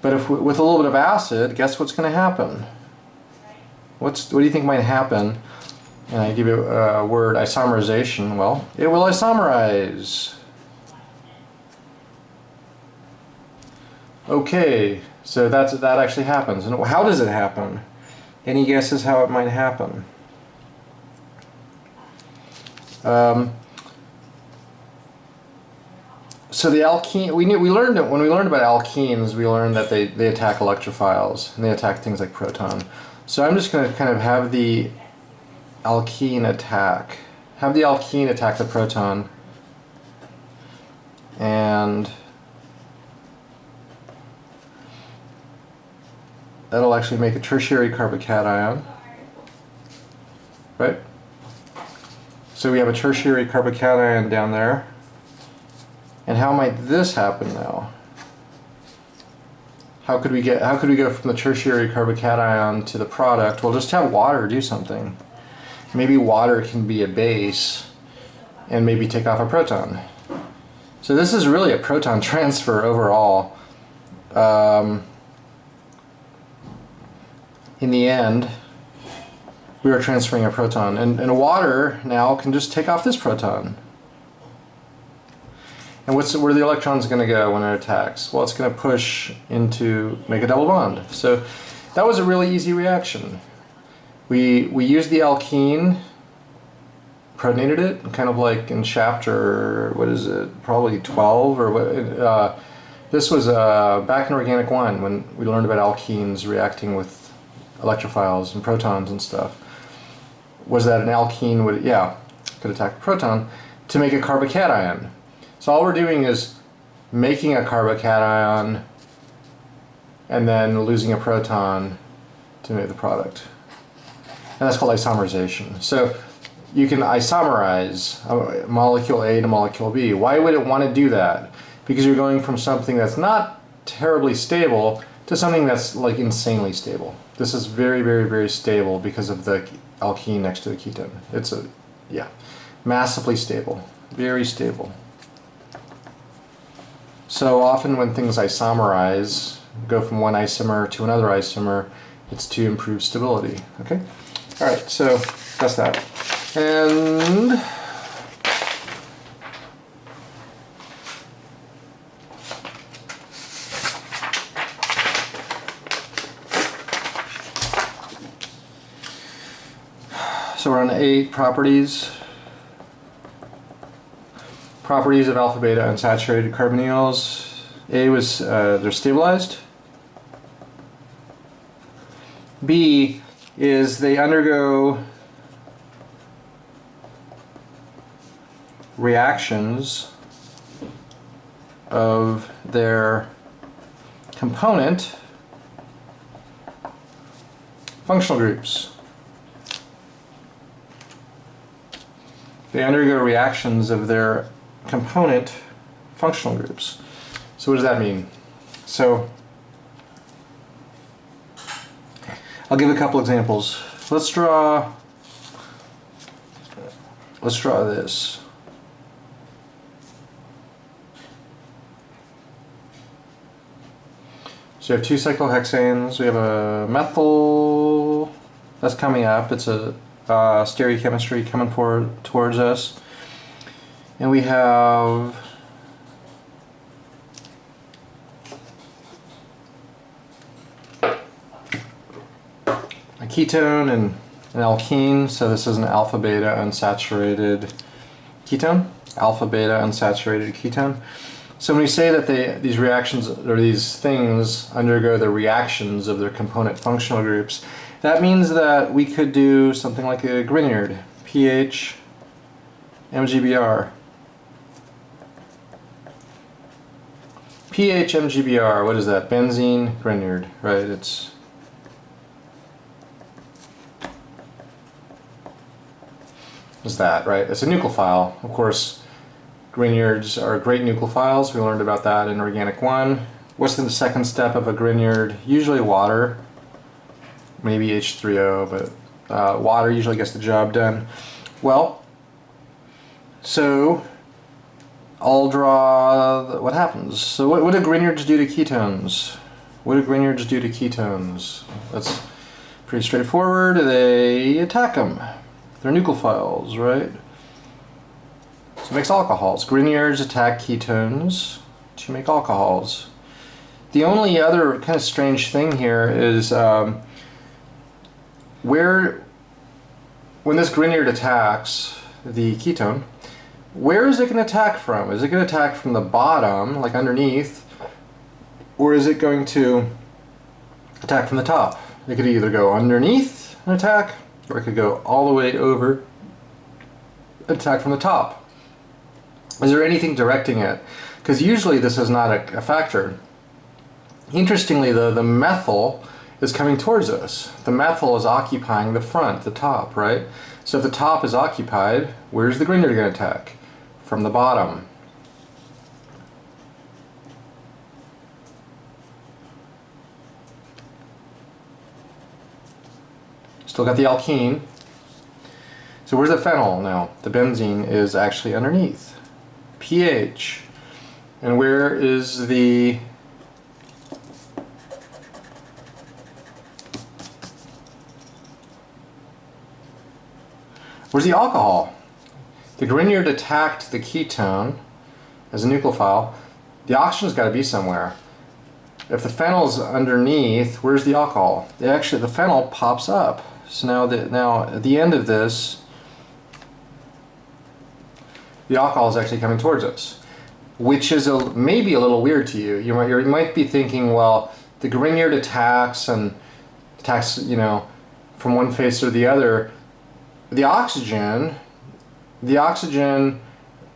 But if with a little bit of acid, guess what's going to happen? What do you think might happen? And I give you a word, isomerization. Well, it will isomerize. Okay, so that actually happens. And how does it happen? Any guesses how it might happen? So the alkene, we learned that when we learned about alkenes, we learned that they attack electrophiles and they attack things like proton. So I'm just going to kind of have the alkene attack the proton, and that'll actually make a tertiary carbocation, right? So we have a tertiary carbocation down there. And how might this happen now? How could we go from the tertiary carbocation to the product? Well, just have water do something. Maybe water can be a base and maybe take off a proton. So this is really a proton transfer overall. In the end, we are transferring a proton, and water now can just take off this proton. And where are the electrons going to go when it attacks? Well, it's going to push make a double bond. So that was a really easy reaction. We used the alkene, protonated it, kind of like in chapter, what is it, probably 12 or what? This was back in Organic 1 when we learned about alkenes reacting with electrophiles and protons and stuff. Was that an alkene could attack a proton to make a carbocation. So all we're doing is making a carbocation and then losing a proton to make the product. And that's called isomerization. So you can isomerize molecule A to molecule B. Why would it want to do that? Because you're going from something that's not terribly stable to something that's like insanely stable. This is very, very, very stable because of the alkene next to the ketone. It's massively stable, very stable. So often when things isomerize, go from one isomer to another isomer, it's to improve stability. Okay? All right, so that's that. And so we're on 8 properties. Properties of alpha beta unsaturated carbonyls. A was they're stabilized. B is they undergo reactions of their component functional groups. They undergo reactions of their component functional groups. So what does that mean? So I'll give a couple examples. Let's draw this. So you have two cyclohexanes, we have a methyl that's coming up, it's a stereochemistry coming forward towards us, and we have a ketone and an alkene, so this is an alpha beta unsaturated ketone, alpha beta unsaturated ketone. So when we say that these reactions or these things undergo the reactions of their component functional groups, that means that we could do something like a Grignard, pH, MGBR. pH MGBR, what is that? Benzene, Grignard, right? It's that, right? It's a nucleophile. Of course, Grignards are great nucleophiles. We learned about that in Organic 1. What's the second step of a Grignard? Usually water, maybe H3O, but water usually gets the job done. Well, so I'll draw what happens. So what do Grignards do to ketones? What do Grignards do to ketones? That's pretty straightforward. They attack them. They're nucleophiles, right? So it makes alcohols. Grignards attack ketones to make alcohols. The only other kind of strange thing here is when this Grignard attacks the ketone, where is it going to attack from? Is it going to attack from the bottom, like underneath, or is it going to attack from the top? It could either go underneath and attack, or it could go all the way over and attack from the top. Is there anything directing it? Because usually this is not a factor. Interestingly though, the methyl is coming towards us. The methyl is occupying the front, the top, right? So if the top is occupied, where's the Grignard going to attack? From the bottom. Still got the alkene. So where's the phenyl now? The benzene is actually underneath. pH. And where is the where's the alcohol? The Grignard attacked the ketone as a nucleophile. The oxygen's got to be somewhere. If the phenyl's underneath, where's the alcohol? The phenyl pops up. So now at the end of this, the alcohol is actually coming towards us, which is maybe a little weird to you. You might be thinking, well, the Grignard attacks, you know, from one face or the other. The oxygen,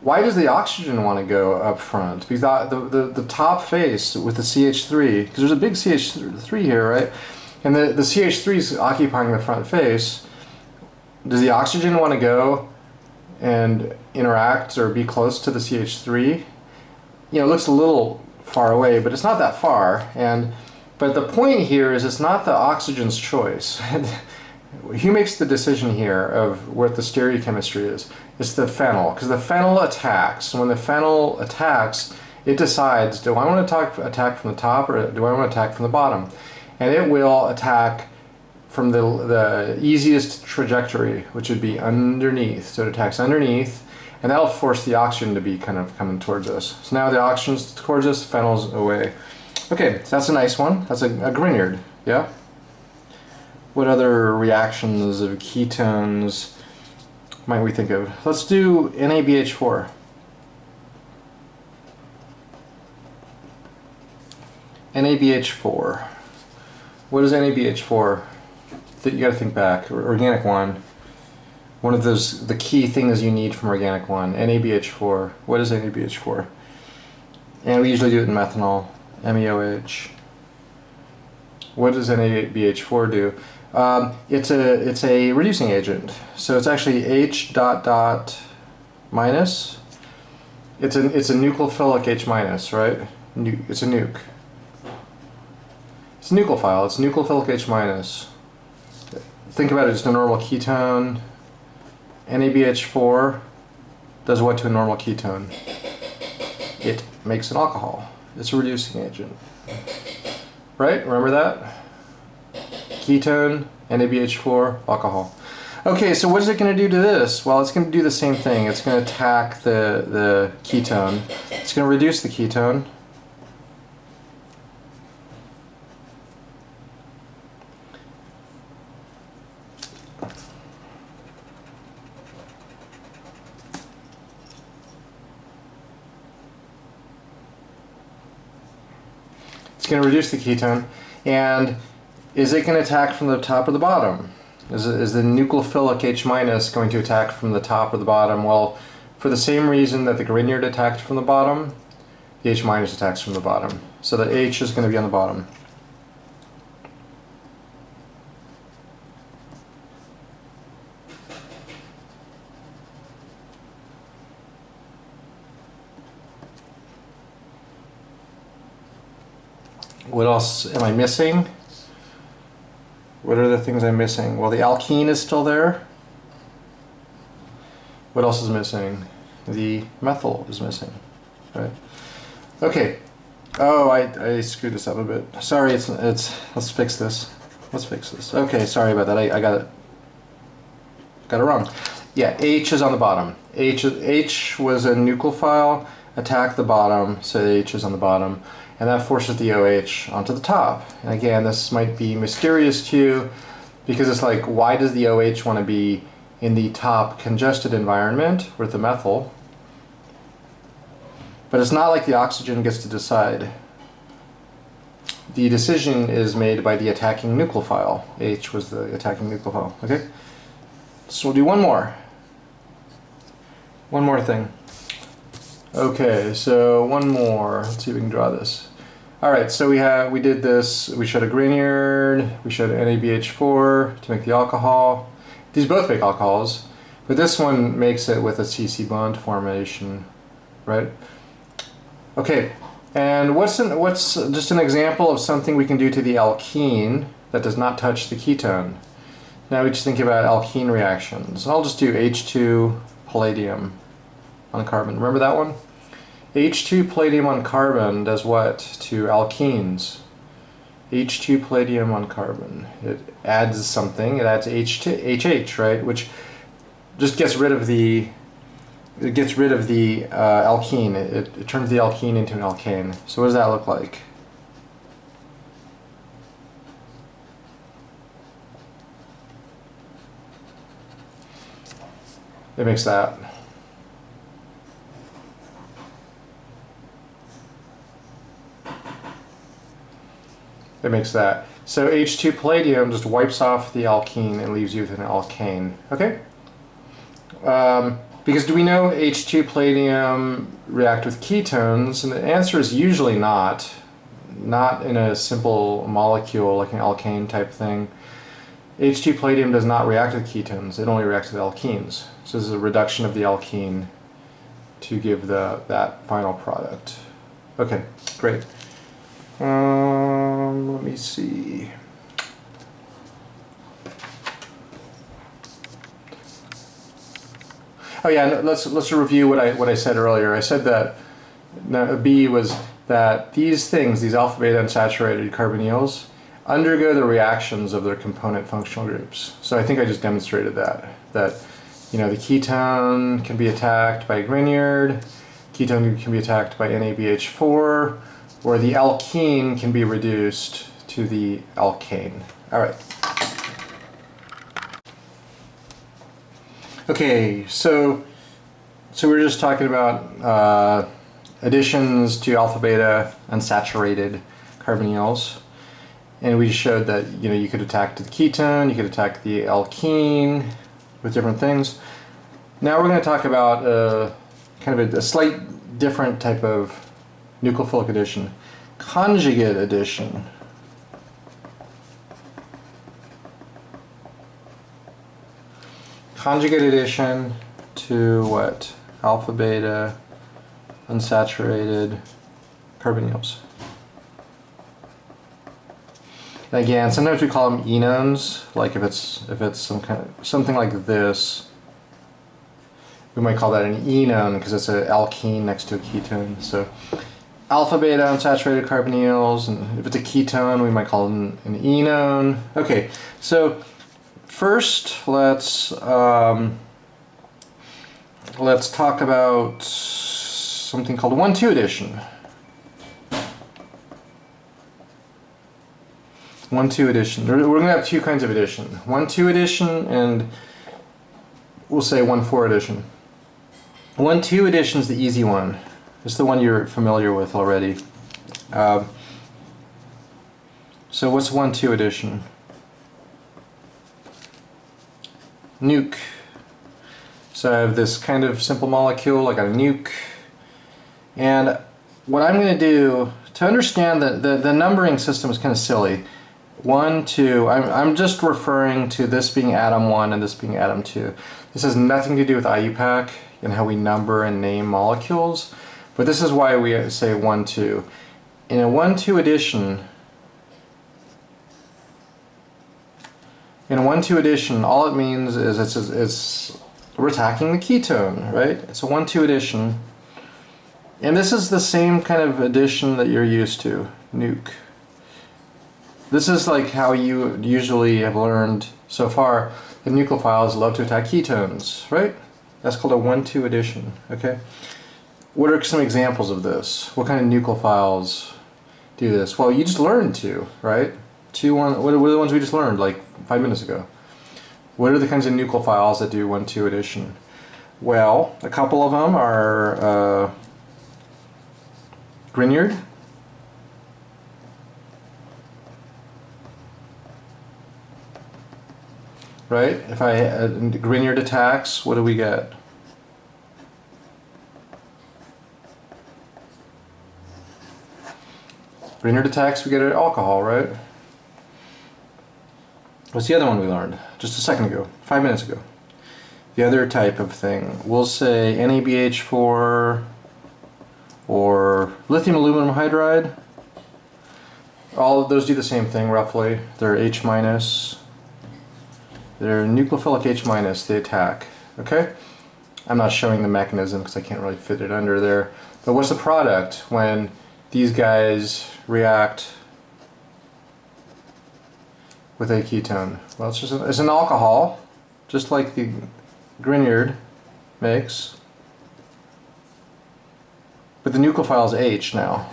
why does the oxygen want to go up front? Because the top face with the CH3, because there's a big CH3 here, right? And the CH3 is occupying the front face. Does the oxygen want to go and interact or be close to the CH3? You know, it looks a little far away, but it's not that far. But the point here is it's not the oxygen's choice. Who makes the decision here of what the stereochemistry is? It's the phenyl, because the phenyl attacks. And when the phenyl attacks, it decides, do I want to attack from the top or do I want to attack from the bottom? And it will attack from the easiest trajectory, which would be underneath. So it attacks underneath, and that'll force the oxygen to be kind of coming towards us. So now the oxygen's towards us, phenyl's away. Okay, so that's a nice one. That's a Grignard, yeah? What other reactions of ketones might we think of? Let's do NABH4. NABH4. What is NABH4? You got to think back. Organic 1. One of the key things you need from Organic 1. NABH4. What is NABH4? And we usually do it in methanol, MEOH. What does NABH4 do? It's a reducing agent. So it's actually H dot dot minus. It's a nucleophilic H minus, right? It's a nuke. It's a nucleophile. It's nucleophilic H minus. Think about it, just a normal ketone. NABH4 does what to a normal ketone? It makes an alcohol. It's a reducing agent. Right? Remember that? Ketone, NABH4, alcohol. Okay, so what is it going to do to this? Well, it's going to do the same thing. It's going to attack the ketone. It's going to reduce the ketone. It's going to reduce the ketone, and is it going to attack from the top or the bottom? Is the nucleophilic H minus going to attack from the top or the bottom? Well, for the same reason that the Grignard attacked from the bottom, the H minus attacks from the bottom. So the H is going to be on the bottom. What else am I missing? What are the things I'm missing? Well, the alkene is still there. What else is missing? The methyl is missing, right? Okay. Oh, I screwed this up a bit. Sorry, it's let's fix this. Let's fix this. Okay, sorry about that. I got it wrong. Yeah, H is on the bottom. H was a nucleophile, attacked the bottom, so the H is on the bottom. And that forces the OH onto the top. And again, this might be mysterious to you because it's like, why does the OH want to be in the top congested environment with the methyl? But it's not like the oxygen gets to decide. The decision is made by the attacking nucleophile. H was the attacking nucleophile, okay? So we'll do one more. One more thing. Okay, so one more. Let's see if we can draw this. All right, so we did this. We showed a Grignard. We showed NABH4 to make the alcohol. These both make alcohols, but this one makes it with a CC bond formation, right? Okay, and what's just an example of something we can do to the alkene that does not touch the ketone? Now we just think about alkene reactions. I'll just do H2 palladium on carbon. Remember that one? H2 palladium on carbon does what to alkenes? H2 palladium on carbon. It adds something. It adds HH, right? Which just gets rid of the alkene. It turns the alkene into an alkane. So what does that look like? It makes that. It makes that. So H2 palladium just wipes off the alkene and leaves you with an alkane. Okay? Because do we know H2 palladium react with ketones? And the answer is usually not. Not in a simple molecule like an alkane type thing. H2 palladium does not react with ketones. It only reacts with alkenes. So this is a reduction of the alkene to give that final product. Okay, great. Let me see. Oh yeah, let's review what I said earlier. I said that B was that these things, these alpha beta unsaturated carbonyls, undergo the reactions of their component functional groups. So I think I just demonstrated that you know, the ketone can be attacked by Grignard, ketone can be attacked by NABH4, or the alkene can be reduced to the alkane. All right. Okay, so we're just talking about additions to alpha beta unsaturated carbonyls, and we showed that, you know, you could attack the ketone, you could attack the alkene with different things. Now we're going to talk about kind of a slight different type of nucleophilic addition. Conjugate addition. Conjugate addition to what? Alpha, beta, unsaturated carbonyls. Again, sometimes we call them enones. Like if it's something like this, we might call that an enone because it's an alkene next to a ketone. So alpha, beta, unsaturated carbonyls, and if it's a ketone, we might call it an enone. Okay, so first let's talk about something called 1,2 addition. 1,2 addition. We're going to have two kinds of addition. 1,2 addition and we'll say 1,4 addition. 1,2 addition is the easy one. It's the one you're familiar with already. So what's 1,2 addition? Nuke. So I have this kind of simple molecule, I got a nuke. And what I'm going to do, to understand that the numbering system is kind of silly. 1, 2, I'm just referring to this being atom 1 and this being atom 2. This has nothing to do with IUPAC and how we number and name molecules, but this is why we say 1, 2. In a 1,2 addition, all it means is we're attacking the ketone, right? It's a 1,2 addition. And this is the same kind of addition that you're used to, nuke. This is like how you usually have learned so far that nucleophiles love to attack ketones, right? That's called a 1,2 addition, okay? What are some examples of this? What kind of nucleophiles do this? Well, you just learned two, right? What are the ones we just learned like 5 minutes ago? What are the kinds of nucleophiles that do 1,2 addition? Well, a couple of them are Grignard, right? If Grignard attacks, what do we get? Grignard attacks, we get an alcohol, right? What's the other one we learned? Just a second ago, 5 minutes ago. The other type of thing, we'll say NABH4 or lithium aluminum hydride. All of those do the same thing roughly. They're H-. They're nucleophilic H-, they attack, okay? I'm not showing the mechanism because I can't really fit it under there. But what's the product when these guys react with a ketone? Well, it's an alcohol, just like the Grignard makes. But the nucleophile is H now.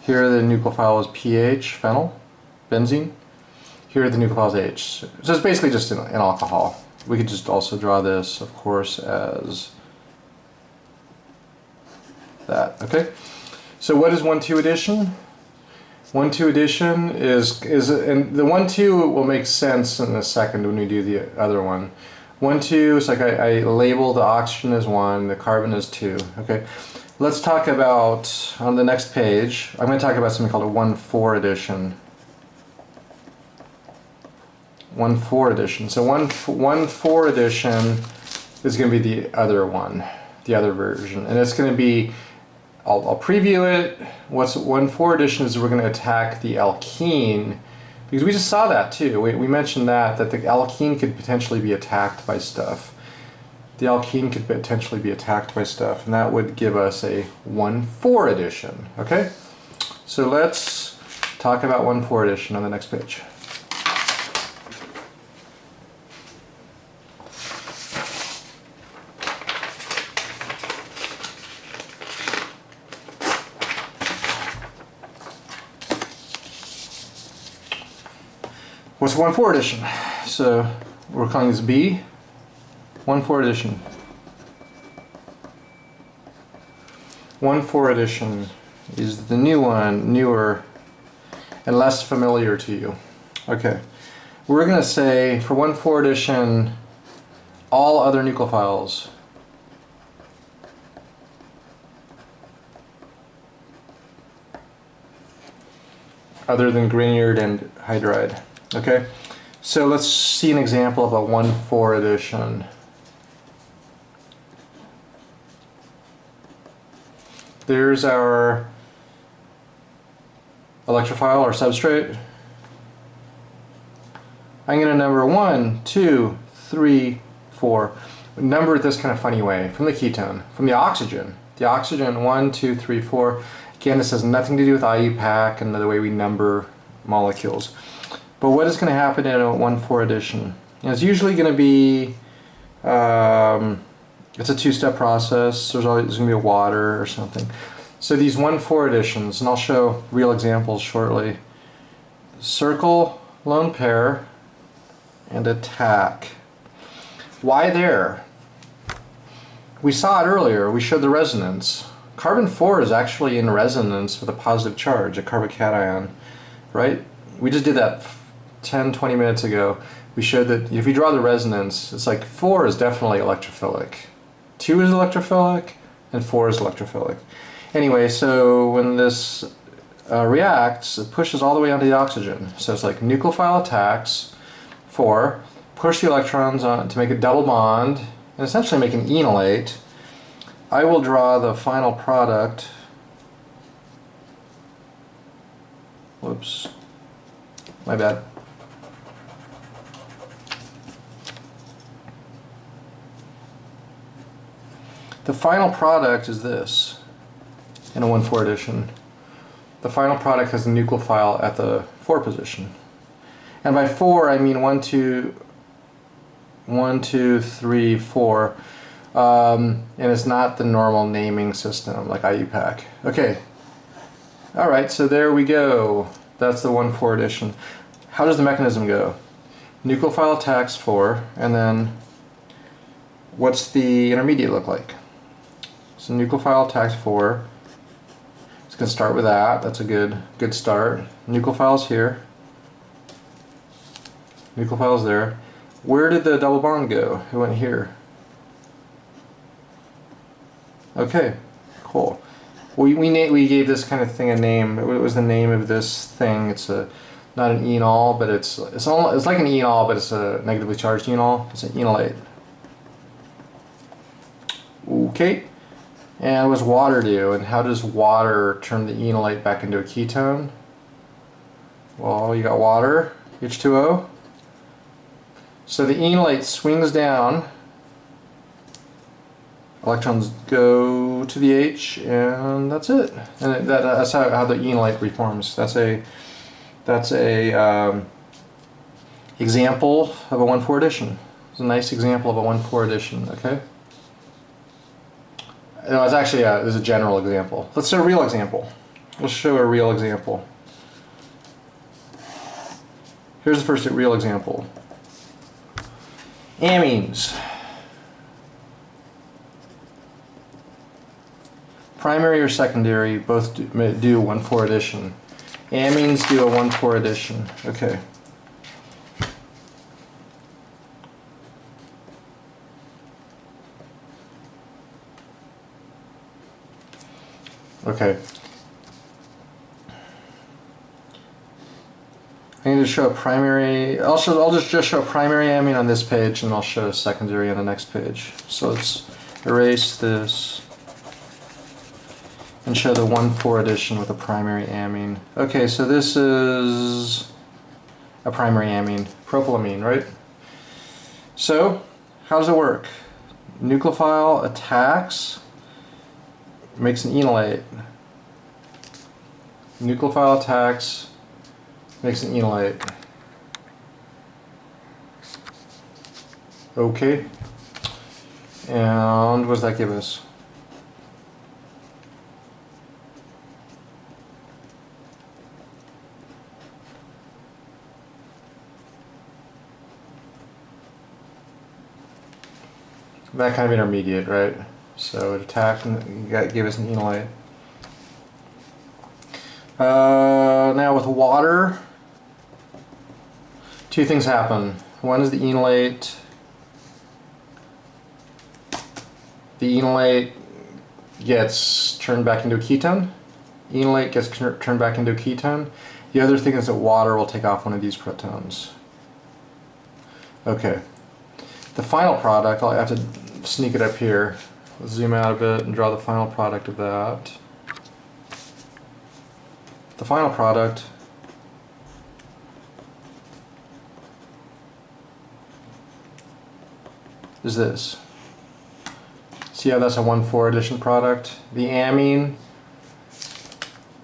Here the nucleophile is pH, phenyl, benzene. Here the nucleophile is H. So it's basically just an alcohol. We could just also draw this, of course, as that, okay? So what is 1,2 addition? 1,2 addition is and the 1,2 will make sense in a second when we do the other one. 1,2 is like I label the oxygen as 1, the carbon as 2, okay? Let's talk about, on the next page, I'm going to talk about something called a 1,4 addition. 1,4 addition. So 1,4 addition is going to be the other one, the other version. And it's going to be, I'll preview it. What's 1,4 addition is we're going to attack the alkene, because we just saw that too. We mentioned that the alkene could potentially be attacked by stuff. The alkene could potentially be attacked by stuff, and that would give us a 1,4 addition, okay? So let's talk about 1,4 addition on the next page. What's 1,4 addition? So we're calling this B. 1,4 addition. 1,4 addition is the new one, newer, and less familiar to you. Okay, we're going to say for 1,4 addition, all other nucleophiles other than Grignard and Hydride. Okay, so let's see an example of a 1,4 addition. There's our electrophile, our substrate. I'm going to number 1, 2, 3, 4. Number it this kind of funny way from the ketone, from the oxygen. The oxygen 1, 2, 3, 4. Again, this has nothing to do with IUPAC and the way we number molecules. But what is going to happen in a 1,4 addition? It's usually going to be, it's a two-step process. There's always going to be a water or something. So these 1,4 additions, and I'll show real examples shortly. Circle, lone pair, and attack. Why there? We saw it earlier. We showed the resonance. Carbon 4 is actually in resonance with a positive charge, a carbocation, right? We just did that 10, 20 minutes ago. We showed that if you draw the resonance, it's like 4 is definitely electrophilic. 2 is electrophilic, and 4 is electrophilic. Anyway, so when this reacts, it pushes all the way onto the oxygen. So it's like nucleophile attacks, 4, push the electrons on to make a double bond, and essentially make an enolate. I will draw the final product. Whoops, my bad. The final product is this in a 1,4 addition. The final product has a nucleophile at the 4 position. And by 4, I mean 1, 2, 3, 4. And it's not the normal naming system like IUPAC. Okay. Alright, so there we go. That's the 1,4 addition. How does the mechanism go? Nucleophile attacks 4, and then what's the intermediate look like? So nucleophile attacks 4. It's going to start with that. That's a good start. Nucleophile's here. Nucleophile's there. Where did the double bond go? It went here. Okay, cool. We gave this kind of thing a name. It was the name of this thing. It's not an enol, but it's like an enol, but it's a negatively charged enol. It's an enolate. Okay. And what does water do? And how does water turn the enolate back into a ketone? Well, you got water, H2O. So the enolate swings down. Electrons go to the H, and that's it. And that's how the enolate reforms. That's a example of a 1,4 addition. It's a nice example of a 1,4 addition. Okay. No, it's actually this is a general example. Let's show a real example. Let's show a real example. Here's the first real example. Amines. Primary or secondary, both do 1,4 addition. Amines do a 1,4 addition. Okay. Okay. I need to show a primary. I'll just show a primary amine on this page, and I'll show a secondary on the next page. So let's erase this and show the 1,4 addition with a primary amine. Okay, so this is a primary amine, propylamine, right? So how does it work? Nucleophile attacks, makes an enolate. Nucleophile attacks, makes an enolate. Okay. And what does that give us? That kind of intermediate, right? So it attacked and gave us an enolate. Now with water, two things happen. One is the enolate gets turned back into a ketone. Enolate gets turned back into a ketone. The other thing is that water will take off one of these protons. Okay. The final product, I'll have to sneak it up here. Let's zoom out a bit and draw the final product of that. The final product is this. See how that's a 1,4 addition product? The amine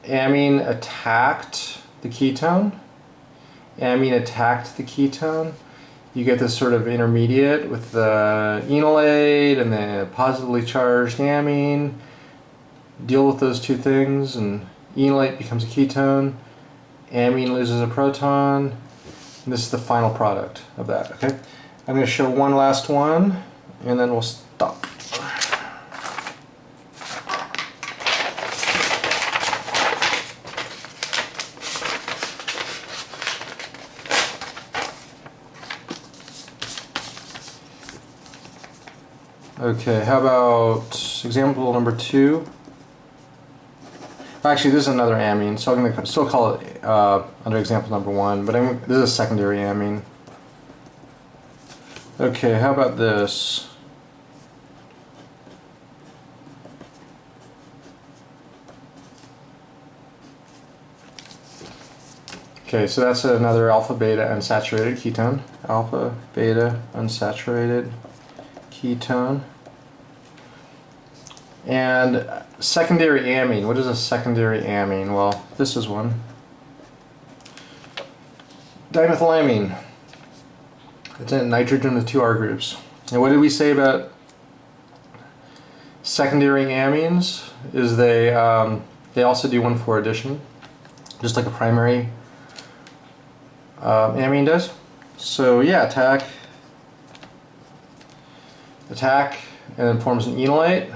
attacked the ketone. Amine attacked the ketone. You get this sort of intermediate with the enolate and the positively charged amine. Deal with those two things and enolate becomes a ketone. Amine loses a proton. And this is the final product of that, okay? I'm going to show one last one and then we'll stop. Okay, how about example number 2? Actually, this is another amine, so I'm going to still call it under example number 1, but this is a secondary amine. Okay, how about this? Okay, so that's another alpha beta unsaturated ketone. Alpha beta unsaturated ketone. And secondary amine. What is a secondary amine? Well, this is one. Dimethylamine. It's a nitrogen with 2 R groups. And what did we say about secondary amines? Is they also do 1,4 addition, just like a primary amine does. So yeah, attack, and then forms an enolate.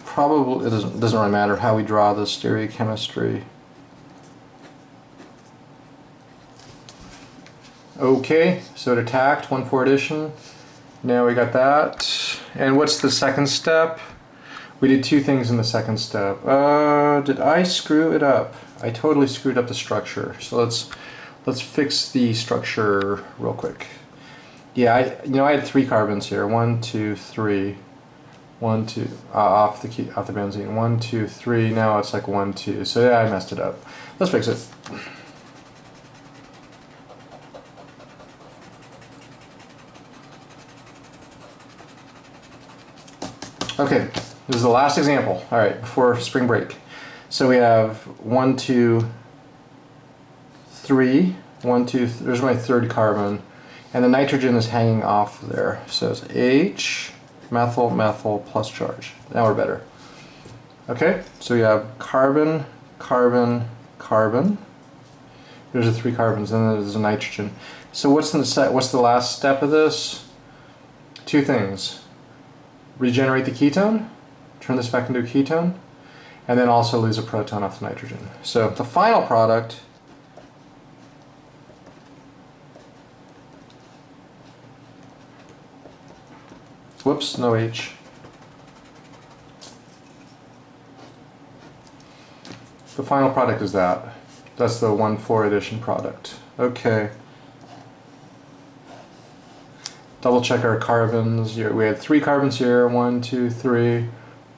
Probably, it doesn't really matter how we draw the stereochemistry. Okay, so it attacked, 1,4 addition. Now we got that. And what's the second step? We did 2 things in the second step. Did I screw it up? I totally screwed up the structure. So let's fix the structure real quick. Yeah, I had 3 carbons here. 1, 2, 3. 1, 2, off the benzene. 1, 2, 3. Now it's like 1, 2. So yeah, I messed it up. Let's fix it. Okay, this is the last example. All right, before spring break. So we have 1, 2, 3. 1, 2. There's my 3rd carbon, and the nitrogen is hanging off there. So it's H. Methyl, methyl, plus charge. Now we're better. Okay, so we have carbon, carbon, carbon. There's the 3 carbons, and then there's a nitrogen. So what's the last step of this? 2 things. Regenerate the ketone, turn this back into a ketone, and then also lose a proton off the nitrogen. So the final product whoops, no H. The final product is that. That's the 1,4 addition product. Okay. Double check our carbons. We had 3 carbons here. 1, 2, 3.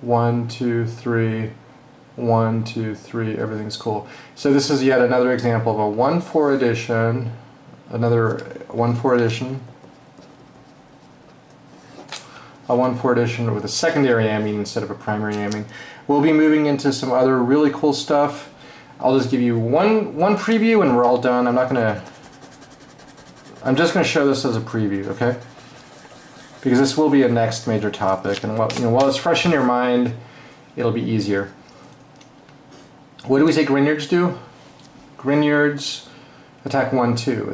1, 2, 3. 1, 2, 3. Everything's cool. So this is yet another example of a 1,4 addition. Another 1,4 addition. A 1,4 addition with a secondary amine instead of a primary amine. We'll be moving into some other really cool stuff. I'll just give you one preview and we're all done. I'm just going to show this as a preview, okay? Because this will be a next major topic, and while it's fresh in your mind, it'll be easier. What do we say Grignards do? Grignards attack 1, 2.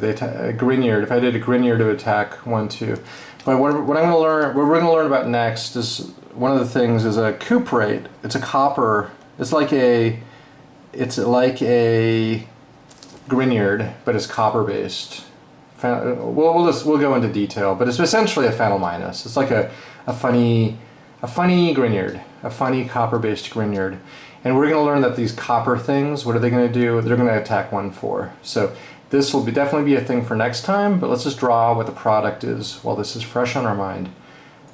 Grignard. If I did a Grignard, it would attack 1, 2. But what I'm going to learn, what we're going to learn about next is one of the things is a cuprate. It's a copper. It's like a Grignard, but it's copper based. We'll go into detail, but it's essentially a phenyl minus. It's like a funny Grignard, a funny copper based Grignard. And we're going to learn that these copper things, what are they going to do? They're going to attack 1,4. So this will definitely be a thing for next time, but let's just draw what the product is while this is fresh on our mind.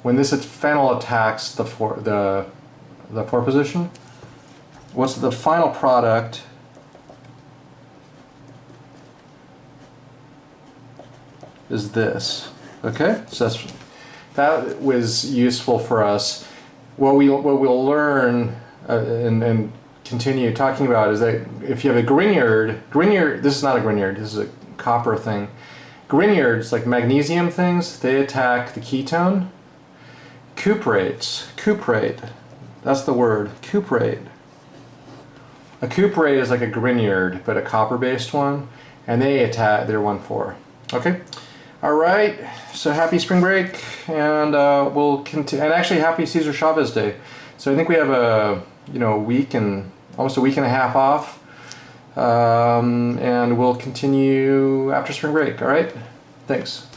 When this phenyl attacks the 4 position, what's the final product? Is this. Okay? So that was useful for us. What we'll learn and continue talking about is that if you have a Grignard, this is not a Grignard, this is a copper thing. Grignards, like magnesium things, they attack the ketone. Cuprate, that's the word, cuprate. A cuprate is like a Grignard, but a copper-based one, and they attack, they're 1,4. Okay? All right, so happy spring break, and we'll continue, and actually happy Cesar Chavez Day. So I think we have a week and almost a week and a half off, and we'll continue after spring break. All right, thanks.